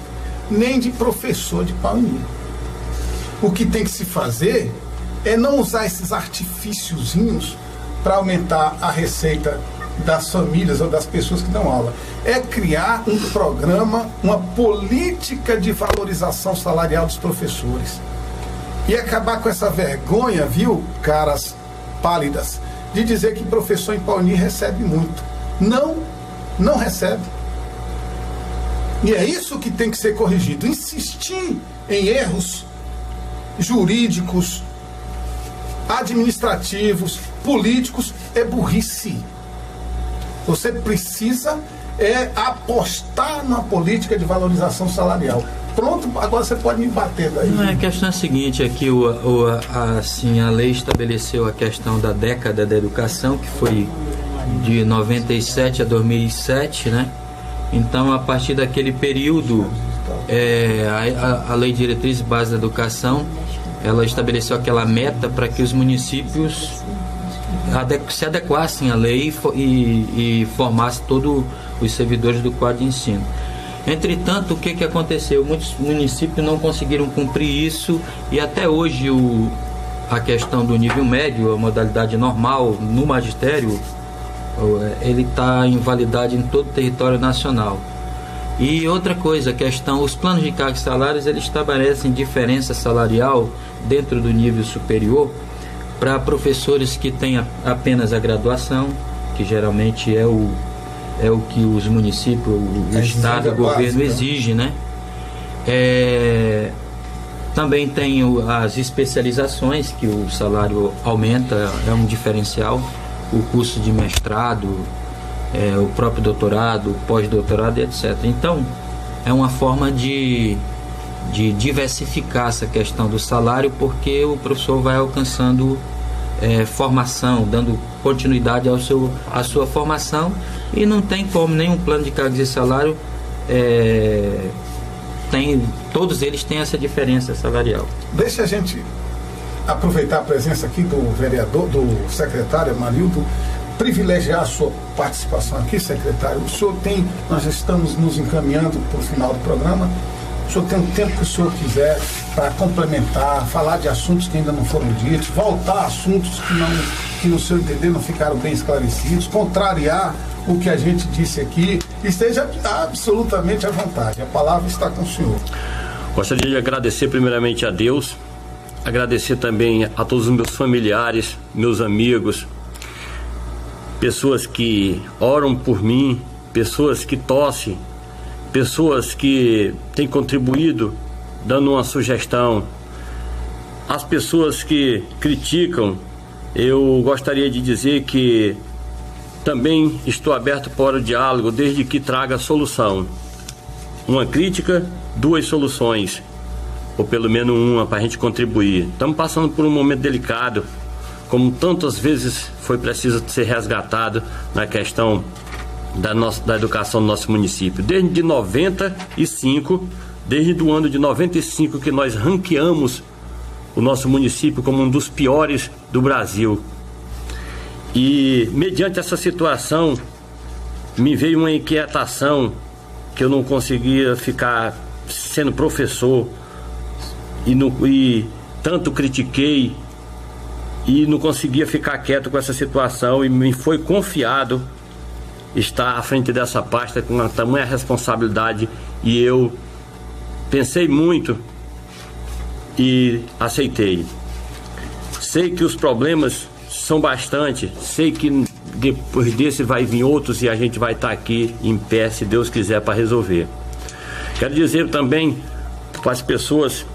nem de professor de Paulinho. O que tem que se fazer é não usar esses artifíciozinhos para aumentar a receita das famílias ou das pessoas que dão aula. É criar um programa, uma política de valorização salarial dos professores. E acabar com essa vergonha, viu, caras pálidas, de dizer que professor em Pauni recebe muito. Não recebe. E é isso que tem que ser corrigido. Insistir em erros jurídicos, administrativos, políticos, é burrice. Você precisa apostar na política de valorização salarial. Pronto, agora você pode me bater daí. Não, a questão é a seguinte, é que a lei estabeleceu a questão da década da educação, que foi de 97 a 2007, né? Então, a partir daquele período, a Lei de Diretrizes e Bases da Educação, ela estabeleceu aquela meta para que os municípios se adequassem à lei e formassem todos os servidores do quadro de ensino. Entretanto, o que aconteceu? Muitos municípios não conseguiram cumprir isso e até hoje a questão do nível médio, a modalidade normal no magistério, ele está em validade em todo o território nacional. E outra coisa, os planos de cargos e salários, eles estabelecem diferença salarial dentro do nível superior para professores que têm apenas a graduação, que geralmente é o que os municípios, o Estado, o governo exige, né? Também tem as especializações, que o salário aumenta, é um diferencial, o curso de mestrado, o próprio doutorado, pós-doutorado, etc. Então, é uma forma de diversificar essa questão do salário, porque o professor vai alcançando formação, dando continuidade à sua formação, e não tem como nenhum plano de cargos e salário todos eles têm essa diferença salarial. Deixa a gente aproveitar a presença aqui do vereador, do secretário Amarildo, privilegiar a sua participação aqui, secretário. Nós já estamos nos encaminhando para o final do programa. O senhor tem o tempo que o senhor quiser para complementar, falar de assuntos que ainda não foram ditos, voltar a assuntos que no seu entender não ficaram bem esclarecidos, contrariar o que a gente disse aqui. Esteja absolutamente à vontade. A palavra está com o senhor. Gostaria de agradecer primeiramente a Deus, agradecer também a todos os meus familiares, meus amigos, pessoas que oram por mim, pessoas que torcem, pessoas que têm contribuído dando uma sugestão, as pessoas que criticam. Eu gostaria de dizer que também estou aberto para o diálogo, desde que traga solução. Uma crítica, 2 soluções, ou pelo menos uma para a gente contribuir. Estamos passando por um momento delicado, como tantas vezes foi preciso ser resgatado na questão da educação do nosso município. Desde 95, desde o ano de 95 que nós ranqueamos o nosso município como um dos piores do Brasil. E mediante essa situação me veio uma inquietação que eu não conseguia ficar sendo professor e tanto critiquei e não conseguia ficar quieto com essa situação, e me foi confiado estar à frente dessa pasta com uma tamanha responsabilidade, e eu pensei muito e aceitei. Sei que os problemas são bastante, sei que depois desse vai vir outros e a gente vai estar aqui em pé, se Deus quiser, para resolver. Quero dizer também para as pessoas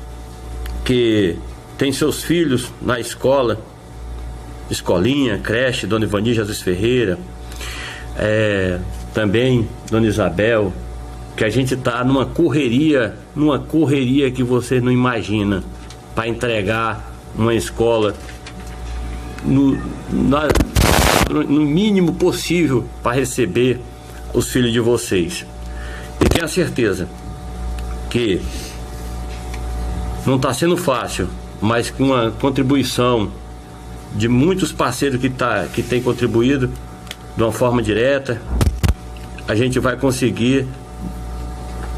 que têm seus filhos na escola, escolinha, creche, Dona Ivani Jesus Ferreira, também Dona Isabel, que a gente está numa correria que você não imagina, para entregar uma escola no mínimo possível para receber os filhos de vocês. E tenho a certeza que não está sendo fácil, mas com a contribuição de muitos parceiros que têm contribuído de uma forma direta, a gente vai conseguir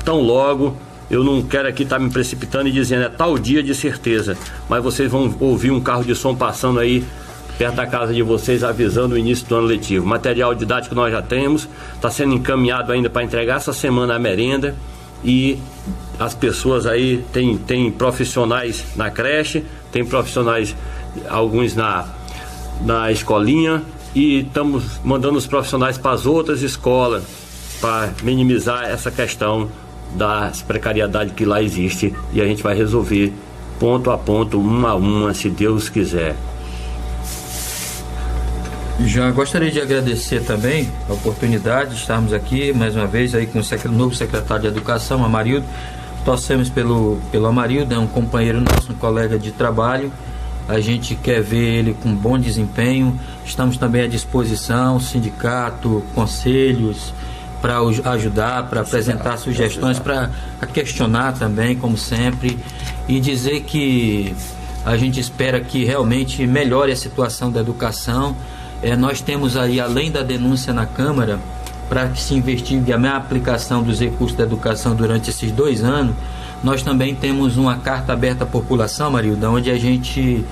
tão logo. Eu não quero aqui estar me precipitando e dizendo é tal dia de certeza, mas vocês vão ouvir um carro de som passando aí perto da casa de vocês, avisando o início do ano letivo. Material didático nós já temos, está sendo encaminhado ainda para entregar essa semana a merenda, e as pessoas aí tem profissionais na creche, tem profissionais, alguns na escolinha, e estamos mandando os profissionais para as outras escolas para minimizar essa questão das precariedade que lá existe, e a gente vai resolver ponto a ponto, uma a uma, se Deus quiser. Já gostaria de agradecer também a oportunidade de estarmos aqui mais uma vez aí com o novo secretário de Educação, Amarildo. Torcemos pelo Amarildo, é um companheiro nosso, um colega de trabalho. A gente quer ver ele com bom desempenho. Estamos também à disposição, sindicato, conselhos, para ajudar, para apresentar sugestões, para questionar também, como sempre, e dizer que a gente espera que realmente melhore a situação da educação. Nós temos aí, além da denúncia na Câmara, para que se investigue a aplicação dos recursos da educação durante esses 2 anos, nós também temos uma carta aberta à população, Marilda, onde a gente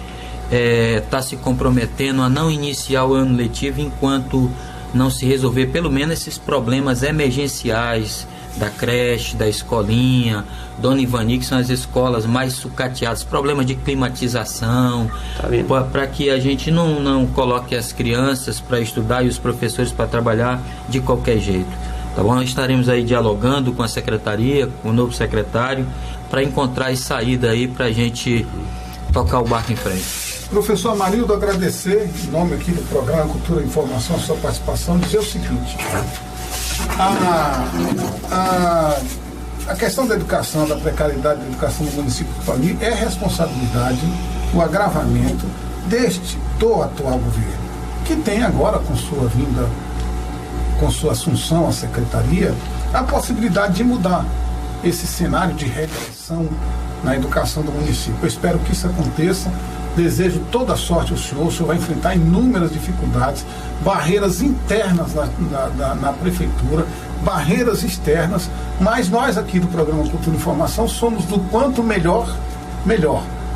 está se comprometendo a não iniciar o ano letivo enquanto não se resolver pelo menos esses problemas emergenciais da creche, da escolinha, Dona Ivani, que são as escolas mais sucateadas, problemas de climatização, para que a gente não coloque as crianças para estudar e os professores para trabalhar de qualquer jeito. Tá bom? Nós estaremos aí dialogando com a secretaria, com o novo secretário, para encontrar a saída aí para a gente tocar o barco em frente. Professor Amarildo, agradecer em nome aqui do programa Cultura e Informação a sua participação, dizer o seguinte: a questão da educação, da precariedade da educação no município de Pauli é responsabilidade, o agravamento do atual governo, que tem agora, com sua vinda, com sua assunção à secretaria, a possibilidade de mudar esse cenário de regressão na educação do município. Eu espero que isso aconteça. Desejo toda a sorte ao senhor. O senhor vai enfrentar inúmeras dificuldades, barreiras internas na prefeitura, barreiras externas, mas nós aqui do programa Cultura e Informação somos do quanto melhor,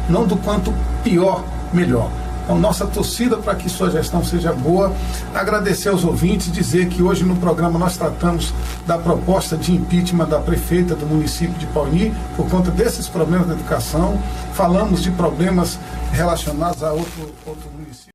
não do quanto pior, melhor. Então, nossa torcida para que sua gestão seja boa. Agradecer aos ouvintes, dizer que hoje no programa nós tratamos da proposta de impeachment da prefeita do município de Pauli por conta desses problemas da educação. Falamos de problemas relacionados a outro município.